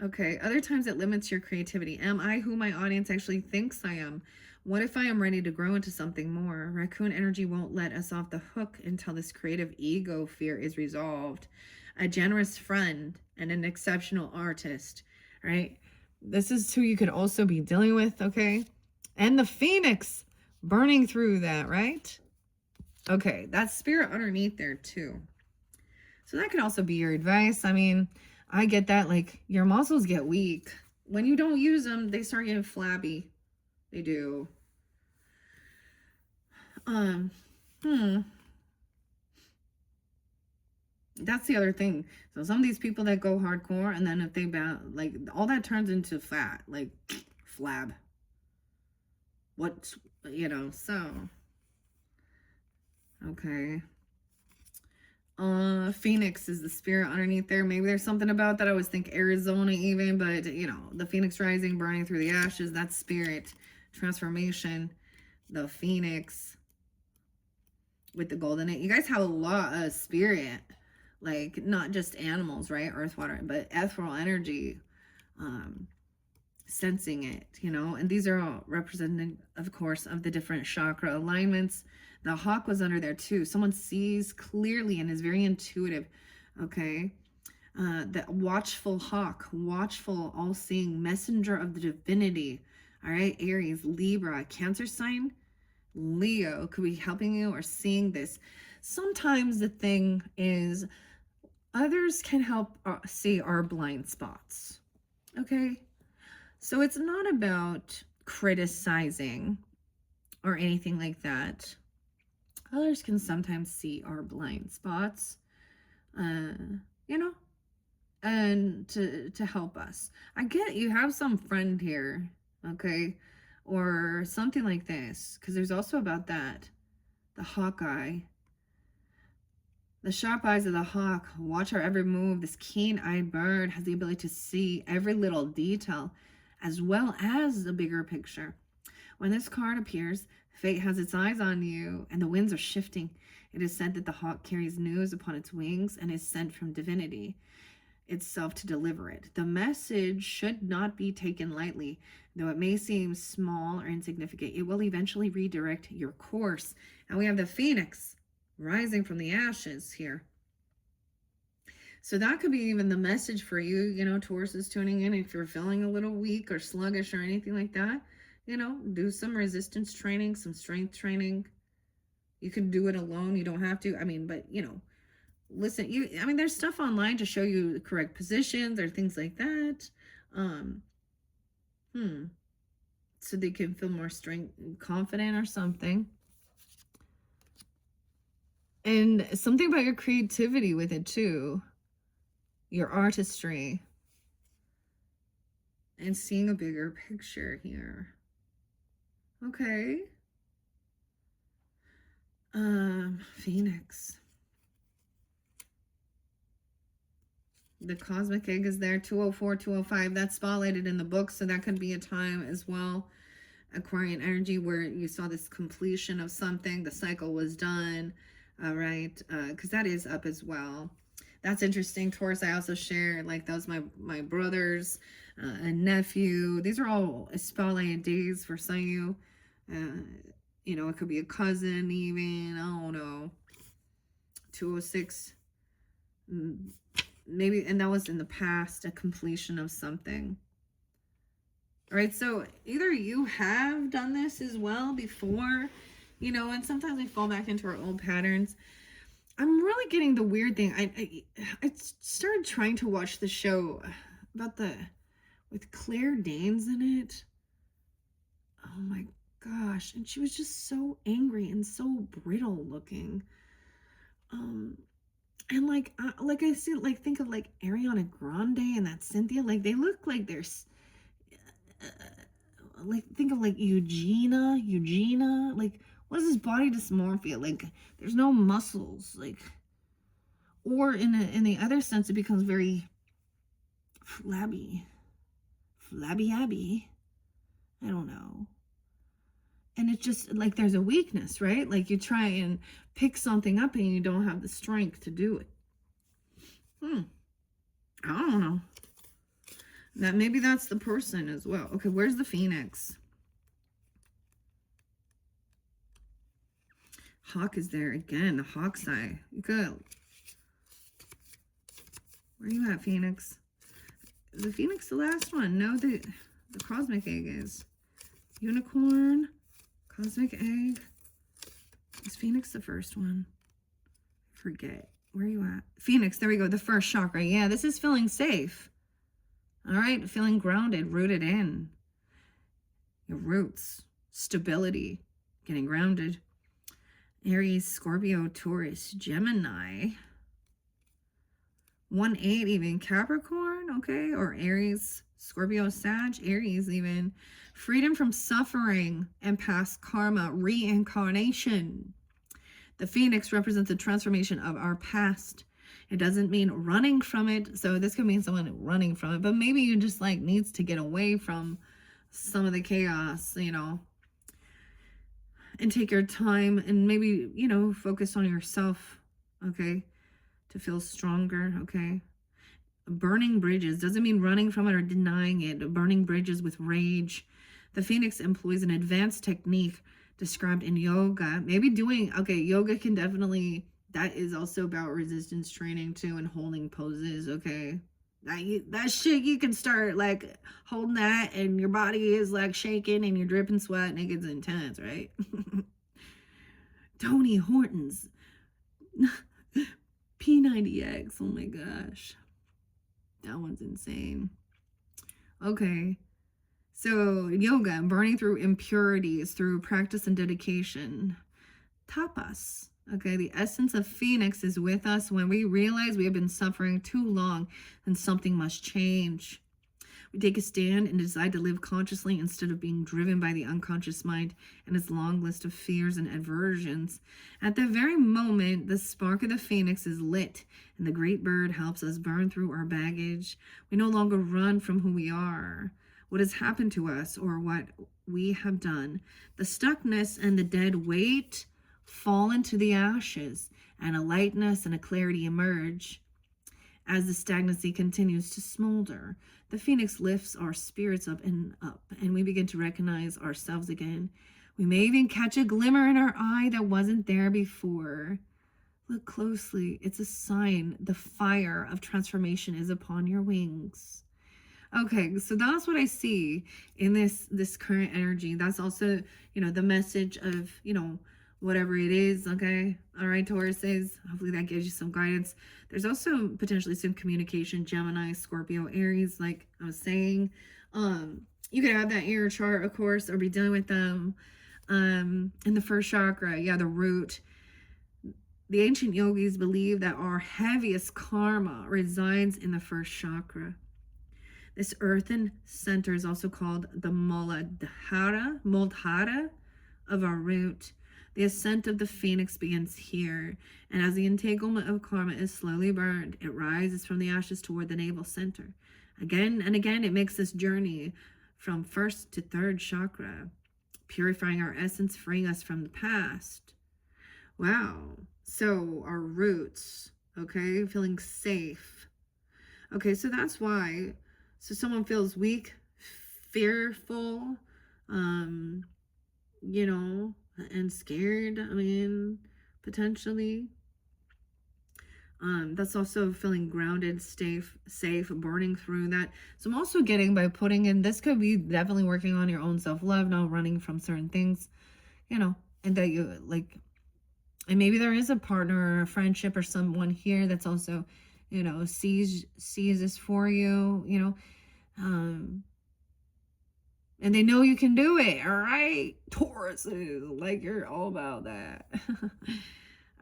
[SPEAKER 1] Okay. Other times it limits your creativity. Am I who my audience actually thinks I am? What if I am ready to grow into something more? Raccoon energy won't let us off the hook until this creative ego fear is resolved. A generous friend and an exceptional artist, right? This is who you could also be dealing with, okay? And the Phoenix burning through that, right? Okay, that's spirit underneath there too. So that could also be your advice. I mean, I get that, like, your muscles get weak. When you don't use them, they start getting flabby. They do. That's the other thing. So some of these people that go hardcore, and then if they like, all that turns into fat, like flab. What, you know, so. Okay. Phoenix is the spirit underneath there. Maybe there's something about that. I always think Arizona even, but you know, the Phoenix rising, burning through the ashes, that's spirit, transformation, the Phoenix with the golden egg. You guys have a lot of spirit, like not just animals, right? Earth, water, but ethereal energy, sensing it, you know, and these are all representing, of course, of the different chakra alignments. The hawk was under there too. Someone sees clearly and is very intuitive. Okay. The watchful hawk, watchful, all-seeing messenger of the divinity. All right. Aries, Libra, Cancer sign, Leo could be helping you or seeing this. Sometimes the thing is others can help see our blind spots. Okay. So it's not about criticizing or anything like that. Others can sometimes see our blind spots, you know, and to help us. I get you have some friend here, okay, or something like this, because there's also about that, the Hawkeye. The sharp eyes of the hawk watch our every move. This keen-eyed bird has the ability to see every little detail as well as the bigger picture. When this card appears, fate has its eyes on you and the winds are shifting. It is said that the hawk carries news upon its wings and is sent from divinity itself to deliver it. The message should not be taken lightly. Though it may seem small or insignificant, it will eventually redirect your course. And we have the Phoenix rising from the ashes here. So that could be even the message for you, you know, Taurus is tuning in. If you're feeling a little weak or sluggish or anything like that, you know, do some resistance training, some strength training. You can do it alone. You don't have to. I mean, but, you know, listen, I mean, there's stuff online to show you the correct positions or things like that. So they can feel more strength and confident or something. And something about your creativity with it too. Your artistry. And seeing a bigger picture here. Okay. Phoenix. The cosmic egg is there, 204, 205. That's spotlighted in the book, so that could be a time as well. Aquarian energy where you saw this completion of something. The cycle was done, right? Because that is up as well. That's interesting. Taurus, I also shared, like, that was my brother's and nephew. These are all spotlighted days for some of you. You know, it could be a cousin even. I don't know. 206. Maybe, and that was in the past, a completion of something. All right, so either you have done this as well before, you know, and sometimes we fall back into our old patterns. I'm really getting the weird thing. I started trying to watch the show about with Claire Danes in it. Oh my gosh, and she was just so angry and so brittle looking. And like I see, like, think of like Ariana Grande and that Cynthia, like they look like they're like, think of like Eugenia, like, what is this body dysmorphia? Like, there's no muscles, like, or in the other sense, it becomes very flabby abby. I don't know. And it's just like there's a weakness, right? Like you try and pick something up and you don't have the strength to do it. I don't know. That maybe that's the person as well. Okay, where's the Phoenix? Hawk is there again. The hawk's eye. Good. Where are you at, Phoenix? Is the Phoenix the last one? No, the cosmic egg is. Unicorn. Cosmic egg. Is Phoenix the first one? Forget. Where are you at? Phoenix. There we go. The first chakra. Yeah, this is feeling safe. All right. Feeling grounded, rooted in. Your roots. Stability. Getting grounded. Aries, Scorpio, Taurus, Gemini. 1/8 even Capricorn, okay, or Aries, Scorpio, Sag, Aries even. Freedom from suffering and past karma, reincarnation. The phoenix represents the transformation of our past. It doesn't mean running from it. So this could mean someone running from it, but maybe you just like needs to get away from some of the chaos, and take your time and maybe, focus on yourself, okay, to feel stronger, okay? Burning bridges doesn't mean running from it or denying it. Burning bridges with rage. The phoenix employs an advanced technique described in yoga. Maybe yoga can definitely, that is also about resistance training too, and holding poses, okay? That shit, you can start like holding that and your body is like shaking and you're dripping sweat and it gets intense, right? Tony Hortons. P90X, oh my gosh. That one's insane. Okay. So yoga, burning through impurities through practice and dedication. Tapas. Okay, the essence of Phoenix is with us when we realize we have been suffering too long and something must change. We take a stand and decide to live consciously instead of being driven by the unconscious mind and its long list of fears and aversions. At the very moment, the spark of the phoenix is lit and the great bird helps us burn through our baggage. We no longer run from who we are, what has happened to us, or what we have done. The stuckness and the dead weight fall into the ashes, and a lightness and a clarity emerge. As the stagnancy continues to smolder, the phoenix lifts our spirits up, and we begin to recognize ourselves again. We may even catch a glimmer in our eye that wasn't there before. Look closely. It's a sign the fire of transformation is upon your wings. Okay, so that's what I see in this current energy. That's also, the message of, whatever it is, okay? All right, Tauruses, hopefully that gives you some guidance. There's also potentially some communication, Gemini, Scorpio, Aries, like I was saying. You could have that in your chart, of course, or be dealing with them. In the first chakra, the root. The ancient yogis believe that our heaviest karma resides in the first chakra. This earthen center is also called the Muladhara of our root. The ascent of the phoenix begins here, and as the entanglement of karma is slowly burned, it rises from the ashes toward the navel center. Again and again, it makes this journey from first to third chakra, purifying our essence, freeing us from the past. Wow. So our roots, okay, feeling safe. Okay, so that's why. So someone feels weak, fearful, and scared, potentially. That's also feeling grounded, safe, burning through that. So I'm also getting, by putting in, this could be definitely working on your own self-love, not running from certain things, and that you like, and maybe there is a partner or a friendship or someone here that's also, sees this for you, and they know you can do it, all right? Taurus is like, you're all about that.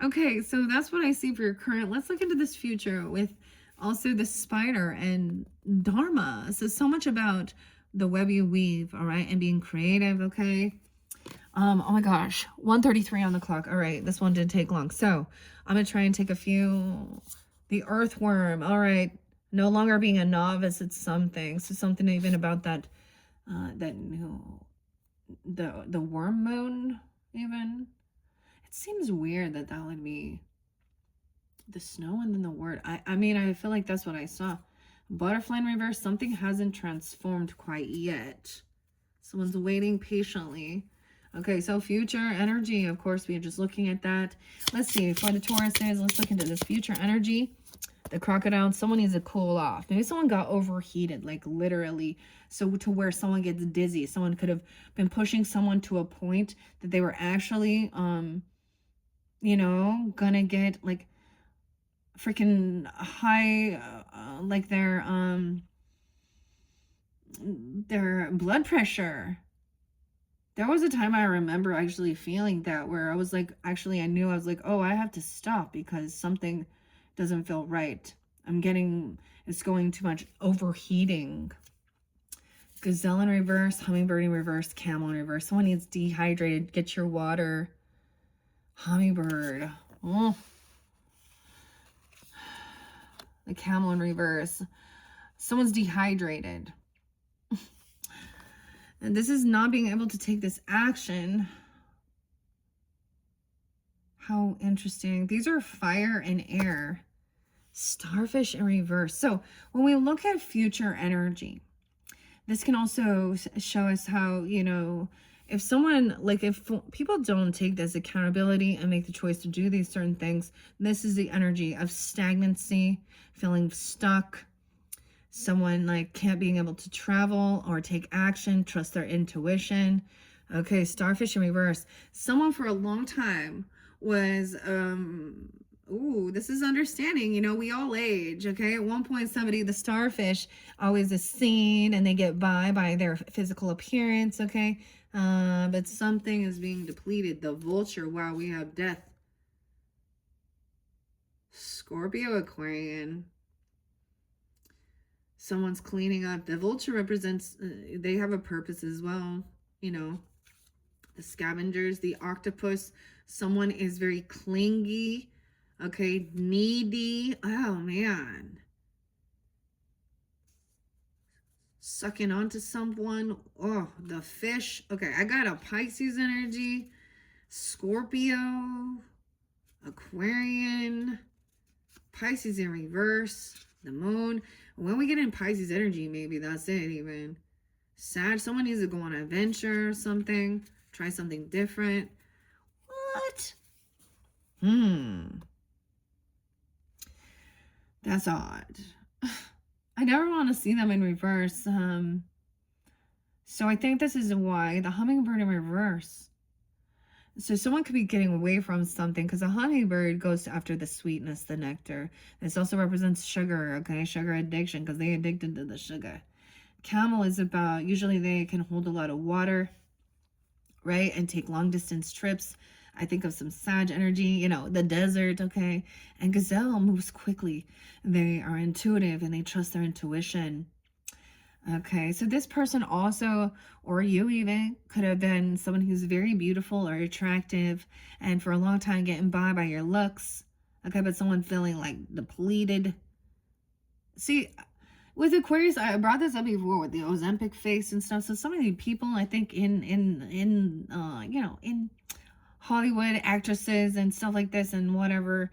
[SPEAKER 1] Okay, so that's what I see for your current. Let's look into this future with also the spider and Dharma. So much about the web you weave, all right, and being creative, okay? Oh my gosh, 1:33 on the clock. All right, this one did take long. So I'm going to try and take a few. The earthworm, all right. No longer being a novice at something. So something even about that, the worm moon even. It seems weird that would be the snow and then the word. I feel like that's what I saw. Butterfly in reverse, something hasn't transformed quite yet. Someone's waiting patiently. Okay, so future energy, of course, we are just looking at that. Let's see, for the Tauruses, let's look into this future energy. The crocodile, someone needs to cool off. Maybe someone got overheated, like literally, so to where someone gets dizzy. Someone could have been pushing someone to a point that they were actually, gonna get like freaking high, like their blood pressure. There was a time I remember actually feeling that, where I was like, I knew, I was like, oh, I have to stop because something doesn't feel right. I'm getting, it's going too much overheating. Gazelle in reverse, hummingbird in reverse, camel in reverse. Someone needs dehydrated. Get your water. Hummingbird. Oh. The camel in reverse. Someone's dehydrated. And this is not being able to take this action. How interesting. These are fire and air. Starfish in reverse. So when we look at future energy, this can also show us how, you know, if someone, like if people don't take this accountability and make the choice to do these certain things, this is the energy of stagnancy, feeling stuck, someone like can't being able to travel or take action, trust their intuition. Okay, starfish in reverse. Someone for a long time was ooh, this is understanding. You know, we all age, okay? At one point, somebody, the starfish, always is seen and they get by their physical appearance, okay? But something is being depleted. The vulture, wow, we have death. Scorpio, Aquarian. Someone's cleaning up. The vulture represents, they have a purpose as well, you know. The scavengers, the octopus. Someone is very clingy. Okay, needy. Oh, man. Sucking onto someone. Oh, the fish. Okay, I got a Pisces energy. Scorpio. Aquarian. Pisces in reverse. The moon. When we get in Pisces energy, maybe that's it even. Sag, someone needs to go on an adventure or something. Try something different. What? That's odd. I never want to see them in reverse. So I think this is why the hummingbird in reverse. So someone could be getting away from something because a hummingbird goes after the sweetness, the nectar. This also represents sugar, okay? Sugar addiction because they addicted to the sugar. Camel is about, usually they can hold a lot of water, right? And take long distance trips. I think of some Sag energy, you know, the desert, okay? And gazelle moves quickly. They are intuitive and they trust their intuition. Okay, so this person also, or you even, could have been someone who's very beautiful or attractive and for a long time getting by your looks. Okay, but someone feeling like depleted. See, with Aquarius, I brought this up before with the Ozempic face and stuff. So some of the people, I think in you know, in Hollywood, actresses and stuff like this and whatever,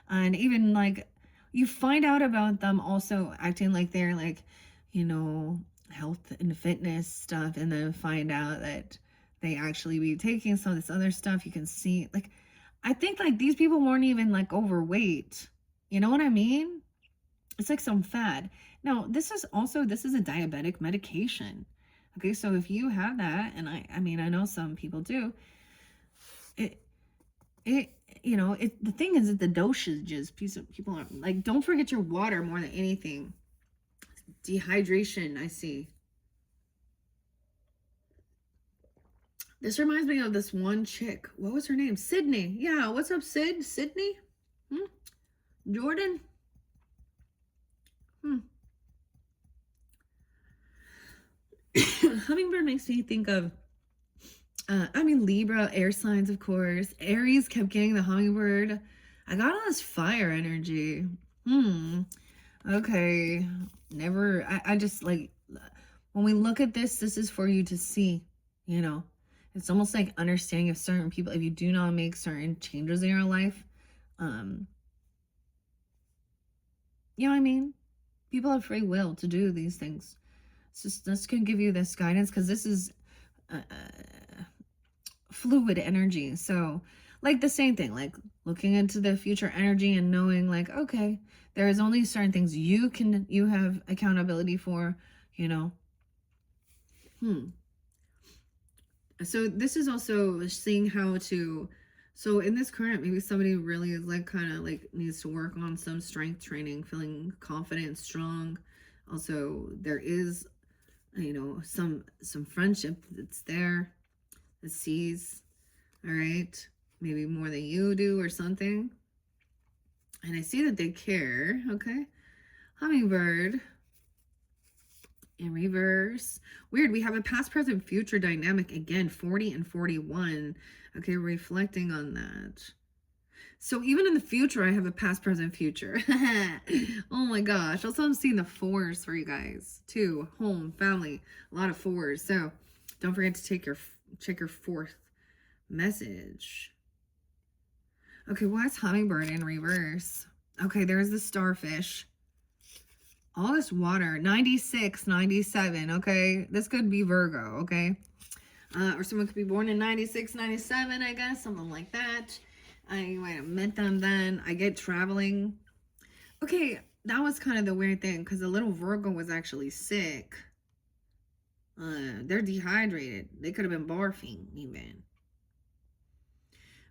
[SPEAKER 1] and even like you find out about them also acting like they're like, you know, health and fitness stuff, and then find out that they actually be taking some of this other stuff. You can see, like, I think like these people weren't even like overweight. You know what I mean? It's like some fad. Now, this is a diabetic medication. Okay, so if you have that, and I mean, I know some people do, it, you know, the thing is that the dosages, people are like, don't forget your water more than anything. Dehydration, I see. This reminds me of this one chick. What was her name? Sydney. Yeah, what's up, Sid? Sydney? Jordan? Hummingbird makes me think of, I mean, Libra, air signs, of course. Aries kept getting the hummingbird. I got all this fire energy. Okay. Never, I just like, when we look at this is for you to see, you know. It's almost like understanding of certain people. If you do not make certain changes in your life, you know what I mean? People have free will to do these things. So this can give you this guidance because this is fluid energy. So like the same thing, like looking into the future energy and knowing like, okay, there is only certain things you have accountability for, you know. So this is also seeing how to, so in this current, maybe somebody really is like kind of like needs to work on some strength training, feeling confident, strong. Also, there is, you know, some friendship that's there, that sees, all right, maybe more than you do or something. And I see that they care, okay? Hummingbird in reverse. Weird. We have a past, present, future dynamic again, 40 and 41. Okay, reflecting on that. So even in the future, I have a past, present, future. Oh my gosh. Also, I'm seeing the fours for you guys too. Home, family, a lot of fours. So don't forget to check your fourth message. Okay, what's hummingbird in reverse? Okay, there's the starfish. All this water, 96, 97, okay? This could be Virgo, okay? Or someone could be born in 96, 97, I guess, something like that. I might have met them then. I get traveling. Okay, that was kind of the weird thing because the little Virgo was actually sick. They're dehydrated. They could have been barfing even.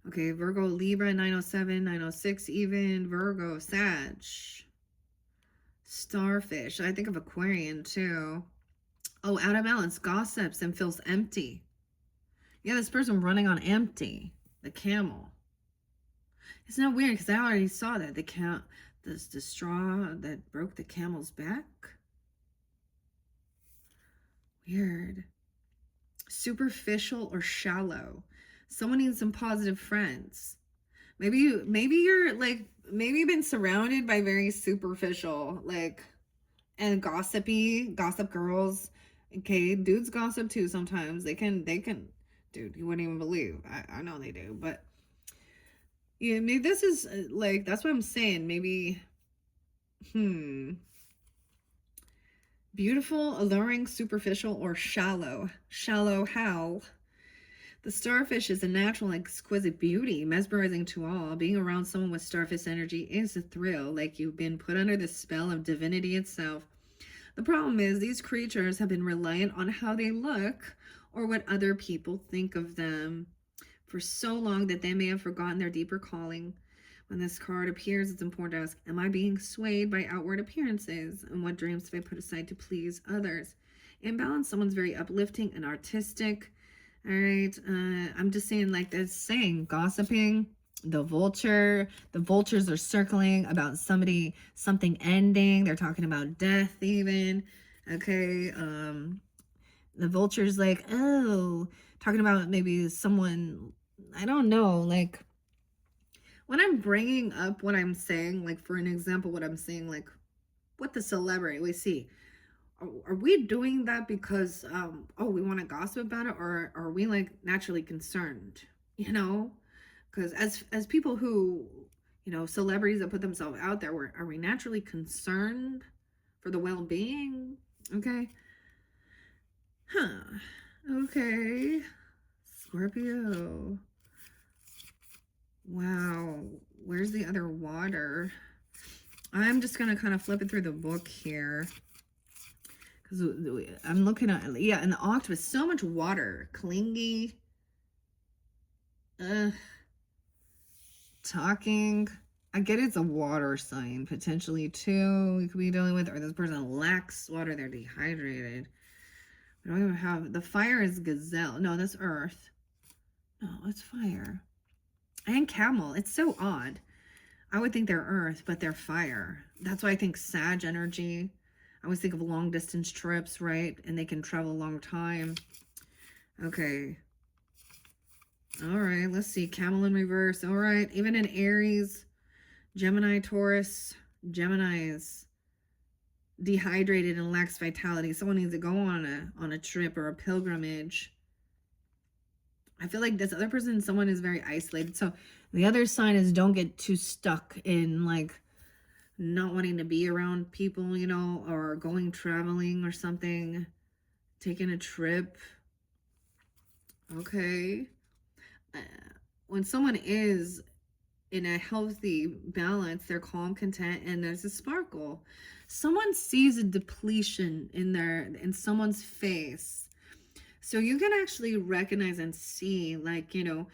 [SPEAKER 1] Okay, Virgo, Libra, 907, 906 even. Virgo, Sag. Starfish. I think of Aquarian too. Oh, out of balance, gossips and feels empty. Yeah, this person running on empty. The camel. It's not weird because I already saw that. The straw that broke the camel's back. Weird. Superficial or shallow. Someone needs some positive friends. Maybe you've been surrounded by very superficial, like, and gossip girls. Okay, dudes gossip too sometimes. They can, dude, you wouldn't even believe. I know they do, but yeah, maybe this is like, that's what I'm saying. Maybe, beautiful, alluring, superficial, or shallow. Shallow how? The starfish is a natural, exquisite beauty, mesmerizing to all. Being around someone with starfish energy is a thrill, like you've been put under the spell of divinity itself. The problem is these creatures have been reliant on how they look or what other people think of them for so long that they may have forgotten their deeper calling. When this card appears, it's important to ask, am I being swayed by outward appearances? And what dreams do I put aside to please others? In balance, someone's very uplifting and artistic. All right. I'm just saying, like this saying, gossiping, the vultures are circling about something ending. They're talking about death even. Okay. The vulture's like, oh, talking about maybe someone, I don't know, like, when I'm bringing up what I'm saying, like, for an example, what I'm saying, like, what the celebrity we see, are we doing that because, we want to gossip about it, or are we, like, naturally concerned, you know? Because as people who, celebrities that put themselves out there, are we naturally concerned for the well-being? Okay. Huh. Okay. Scorpio. Wow. Where's the other water? I'm just going to kind of flip it through the book here. Because I'm looking at, yeah, and the octopus, so much water. Clingy. Talking. I get it's a water sign, potentially, too. We could be dealing with, or this person lacks water. They're dehydrated. We don't even have, the fire is gazelle. No, that's earth. No, it's fire. And camel. It's so odd. I would think they're earth, but they're fire. That's why I think Sag energy. I always think of long distance trips, right? And they can travel a long time. Okay. All right, let's see. Camel in reverse. All right. Even in Aries, Gemini, Taurus. Gemini is dehydrated and lacks vitality. Someone needs to go on a trip or a pilgrimage. I feel like this other person, someone is very isolated. So the other sign is don't get too stuck in, like, not wanting to be around people, or going traveling or something, taking a trip. Okay. When someone is in a healthy balance, they're calm, content, and there's a sparkle. Someone sees a depletion in someone's face. So you can actually recognize and see, like, it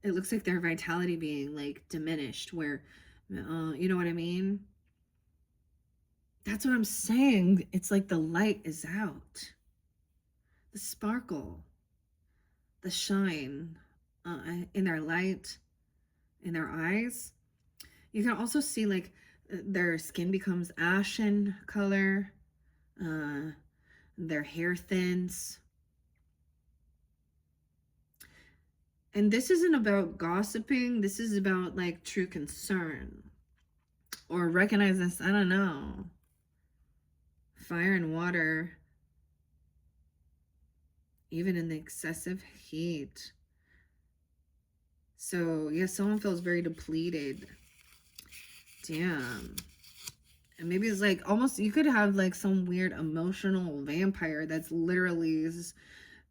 [SPEAKER 1] looks like their vitality being, like, diminished, where, you know what I mean? That's what I'm saying. It's like the light is out. The sparkle, the shine in their light, in their eyes. You can also see, like, their skin becomes ashen color, their hair thins. And this isn't about gossiping. This is about like true concern. Or recognize this, I don't know. Fire and water. Even in the excessive heat. So, yeah, someone feels very depleted. Damn. And maybe it's like almost, you could have like some weird emotional vampire that's literally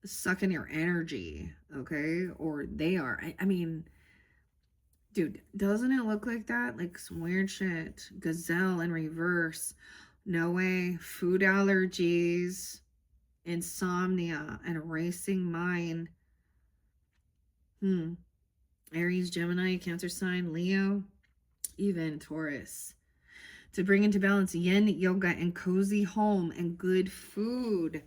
[SPEAKER 1] sucking your energy, okay? Or they are. I mean, dude, doesn't it look like that? Like some weird shit. Gazelle in reverse. No way. Food allergies, insomnia, and racing mind. Aries, Gemini, Cancer sign, Leo, even Taurus. To bring into balance yin, yoga, and cozy home and good food.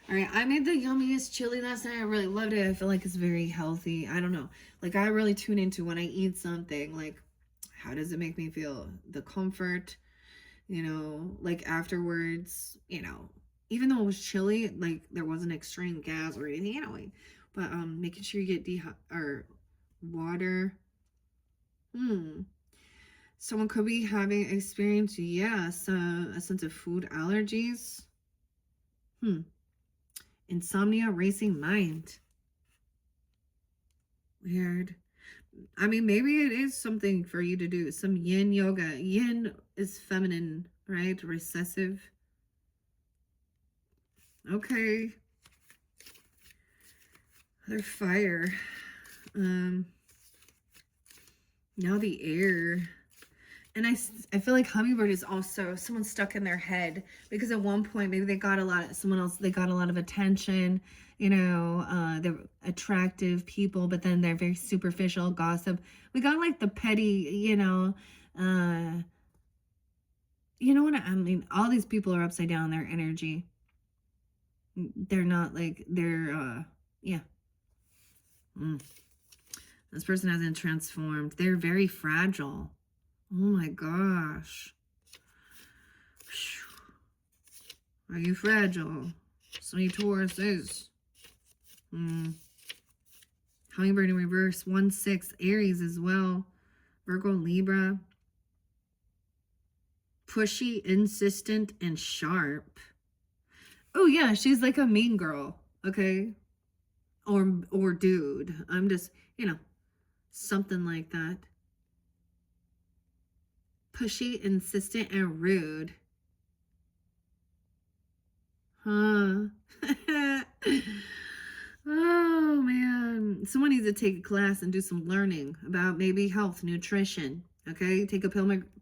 [SPEAKER 1] All right, I made the yummiest chili last night. I really loved it. I feel like it's very healthy. I don't know. Like, I really tune into when I eat something. Like, how does it make me feel? The comfort, you know, like afterwards, you know, even though it was chilly, like there wasn't extreme gas or anything, you know, but making sure you get or water. Someone could be having experience, yes, a sense of food allergies. Insomnia, racing mind. Weird. I mean, maybe it is something for you to do. Some yin yoga. Yin is feminine, right? Recessive. Okay. Other fire. Now the air. And I feel like hummingbird is also someone stuck in their head, because at one point maybe they got a lot of attention, you know, they're attractive people, but then they're very superficial gossip. We got like the petty, you know what I mean? All these people are upside down, their energy. They're not like, they're yeah. This person hasn't transformed. They're very fragile. Oh my gosh. Are you fragile? So many Tauruses. Hummingbird in reverse. 1-6. Aries as well. Virgo, Libra. Pushy, insistent, and sharp. Oh yeah, she's like a mean girl. Okay. Or dude. I'm just, you know, something like that. Pushy, insistent, and rude. Huh. Oh man, someone needs to take a class and do some learning about maybe health, nutrition. Okay, take a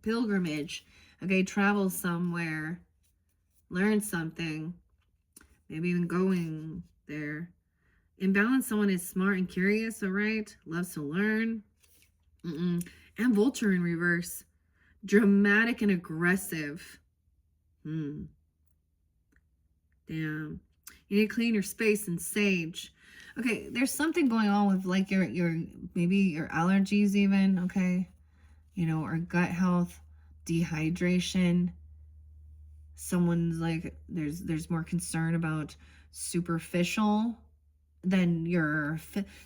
[SPEAKER 1] pilgrimage. Okay, travel somewhere, learn something, maybe even going there. In balance, someone is smart and curious. All right, loves to learn. And vulture in reverse. Dramatic and aggressive. Damn. You need to clean your space and sage. Okay, there's something going on with like your maybe your allergies even, okay? You know, or gut health, dehydration. Someone's like, there's more concern about superficial than your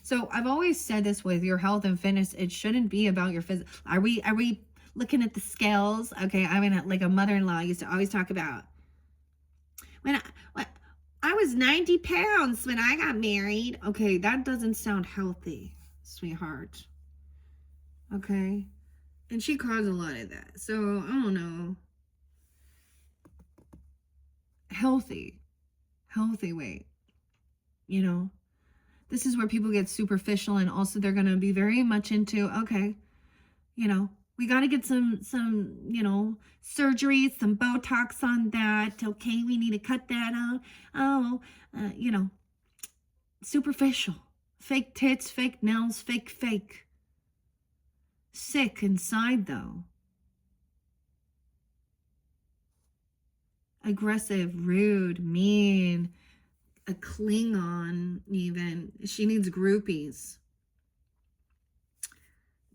[SPEAKER 1] so I've always said this with your health and fitness, it shouldn't be about your physical. Are we looking at the scales? Okay, I mean, like a mother-in-law used to always talk about, when I was 90 pounds when I got married. Okay, that doesn't sound healthy, sweetheart. Okay, and she caused a lot of that, so I don't know. Healthy weight, you know. This is where people get superficial, and also they're going to be very much into, okay, you know, we got to get some, you know, surgery, some Botox on that. Okay, we need to cut that out. Oh, you know, superficial, fake tits, fake nails, fake. Sick inside though. Aggressive, rude, mean, a Klingon even. She needs groupies.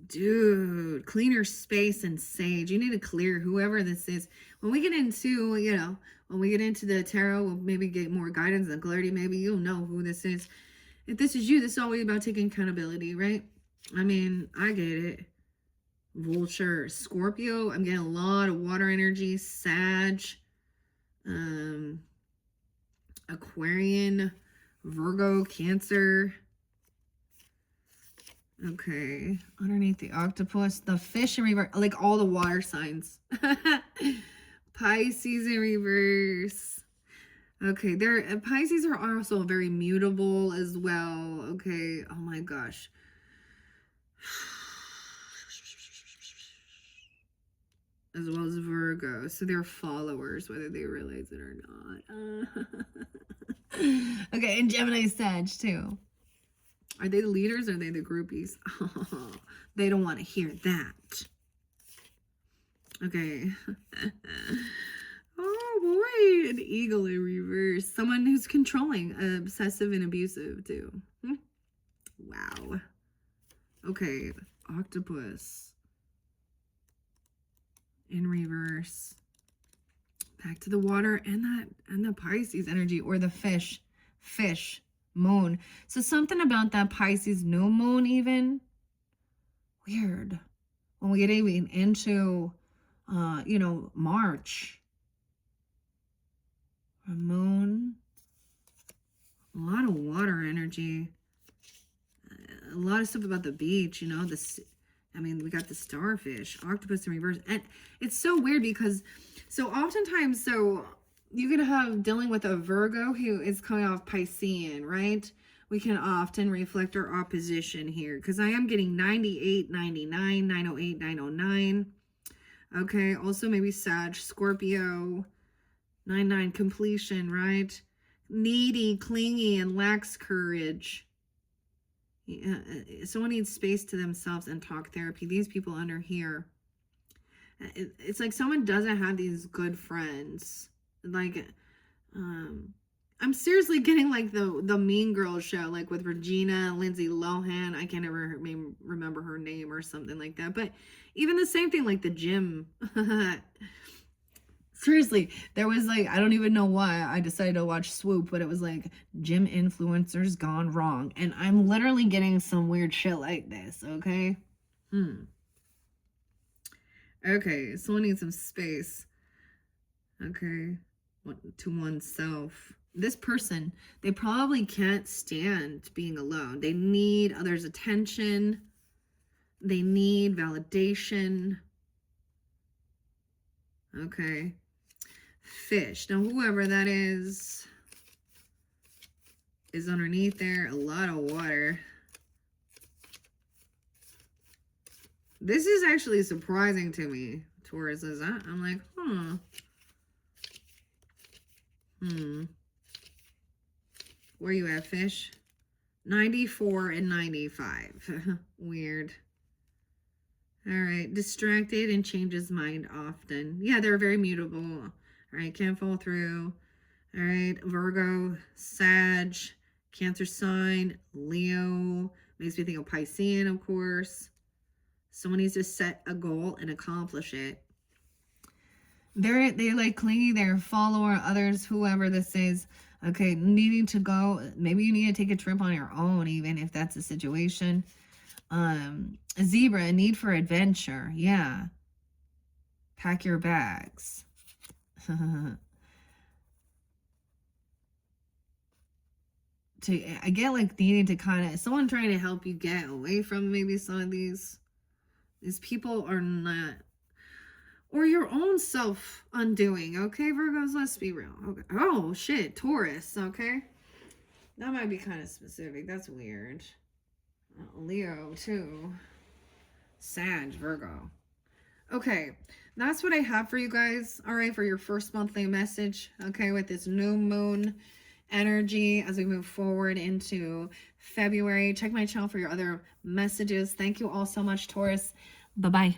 [SPEAKER 1] Dude, cleaner space and sage. You need to clear whoever this is. When we get into, when we get into the tarot, we'll maybe get more guidance and clarity. Maybe you'll know who this is. If this is you, this is always about taking accountability, right? I mean, I get it. Vulture, Scorpio. I'm getting a lot of water energy. Sag, Aquarian, Virgo, Cancer. Okay, underneath the octopus, the fish in reverse, like all the water signs. Pisces in reverse. Okay, Pisces are also very mutable as well. Okay, oh my gosh. As well as Virgo, so they're followers, whether they realize it or not. Okay, and Gemini Sag too. Are they the leaders or are they the groupies? Oh, they don't want to hear that. Okay. Oh boy, an eagle in reverse. Someone who's controlling, obsessive and abusive too. Wow. Okay, octopus in reverse. Back to the water and the Pisces energy, or the fish. Moon. So something about that Pisces new moon, even weird. When we get even into March, a moon, a lot of water energy, a lot of stuff about the beach, we got the starfish, octopus in reverse. And it's so weird because oftentimes you can have dealing with a Virgo who is coming off Piscean, right? We can often reflect our opposition here because I am getting 98, 99, 908, 909. Okay, also maybe Sag, Scorpio, 99, completion, right? Needy, clingy, and lacks courage. Someone needs space to themselves and talk therapy. These people under here, it's like someone doesn't have these good friends. Like, I'm seriously getting like the Mean Girls show, like with Regina, Lindsay Lohan. I can't ever remember her name or something like that. But even the same thing, like the gym. Seriously, there was like, I don't even know why I decided to watch Swoop, but it was like gym influencers gone wrong. And I'm literally getting some weird shit like this, okay? Okay, someone needs some space. Okay, to oneself. This person, they probably can't stand being alone. They need others' attention. They need validation. Okay. Fish. Now, whoever that is underneath there. A lot of water. This is actually surprising to me, Taurus. I'm like, Where you at, fish? 94 and 95. Weird. All right. Distracted and changes mind often. Yeah, they're very mutable. All right. Can't fall through. All right. Virgo, Sag, Cancer sign, Leo. Makes me think of Piscean, of course. Someone needs to set a goal and accomplish it. They like clingy, they're follower, others, whoever this is. Okay, needing to go. Maybe you need to take a trip on your own, even if that's the situation. A zebra, a need for adventure. Yeah. Pack your bags. I get like needing to kind of, someone trying to help you get away from maybe some of these people are not, or your own self undoing. Okay, Virgos, let's be real. Okay. Oh shit, Taurus. Okay, that might be kind of specific. That's weird. Leo too. Sag, Virgo. Okay, that's what I have for you guys. All right, for your first monthly message. Okay, with this new moon energy as we move forward into February. Check my channel for your other messages. Thank you all so much, Taurus. Bye-bye.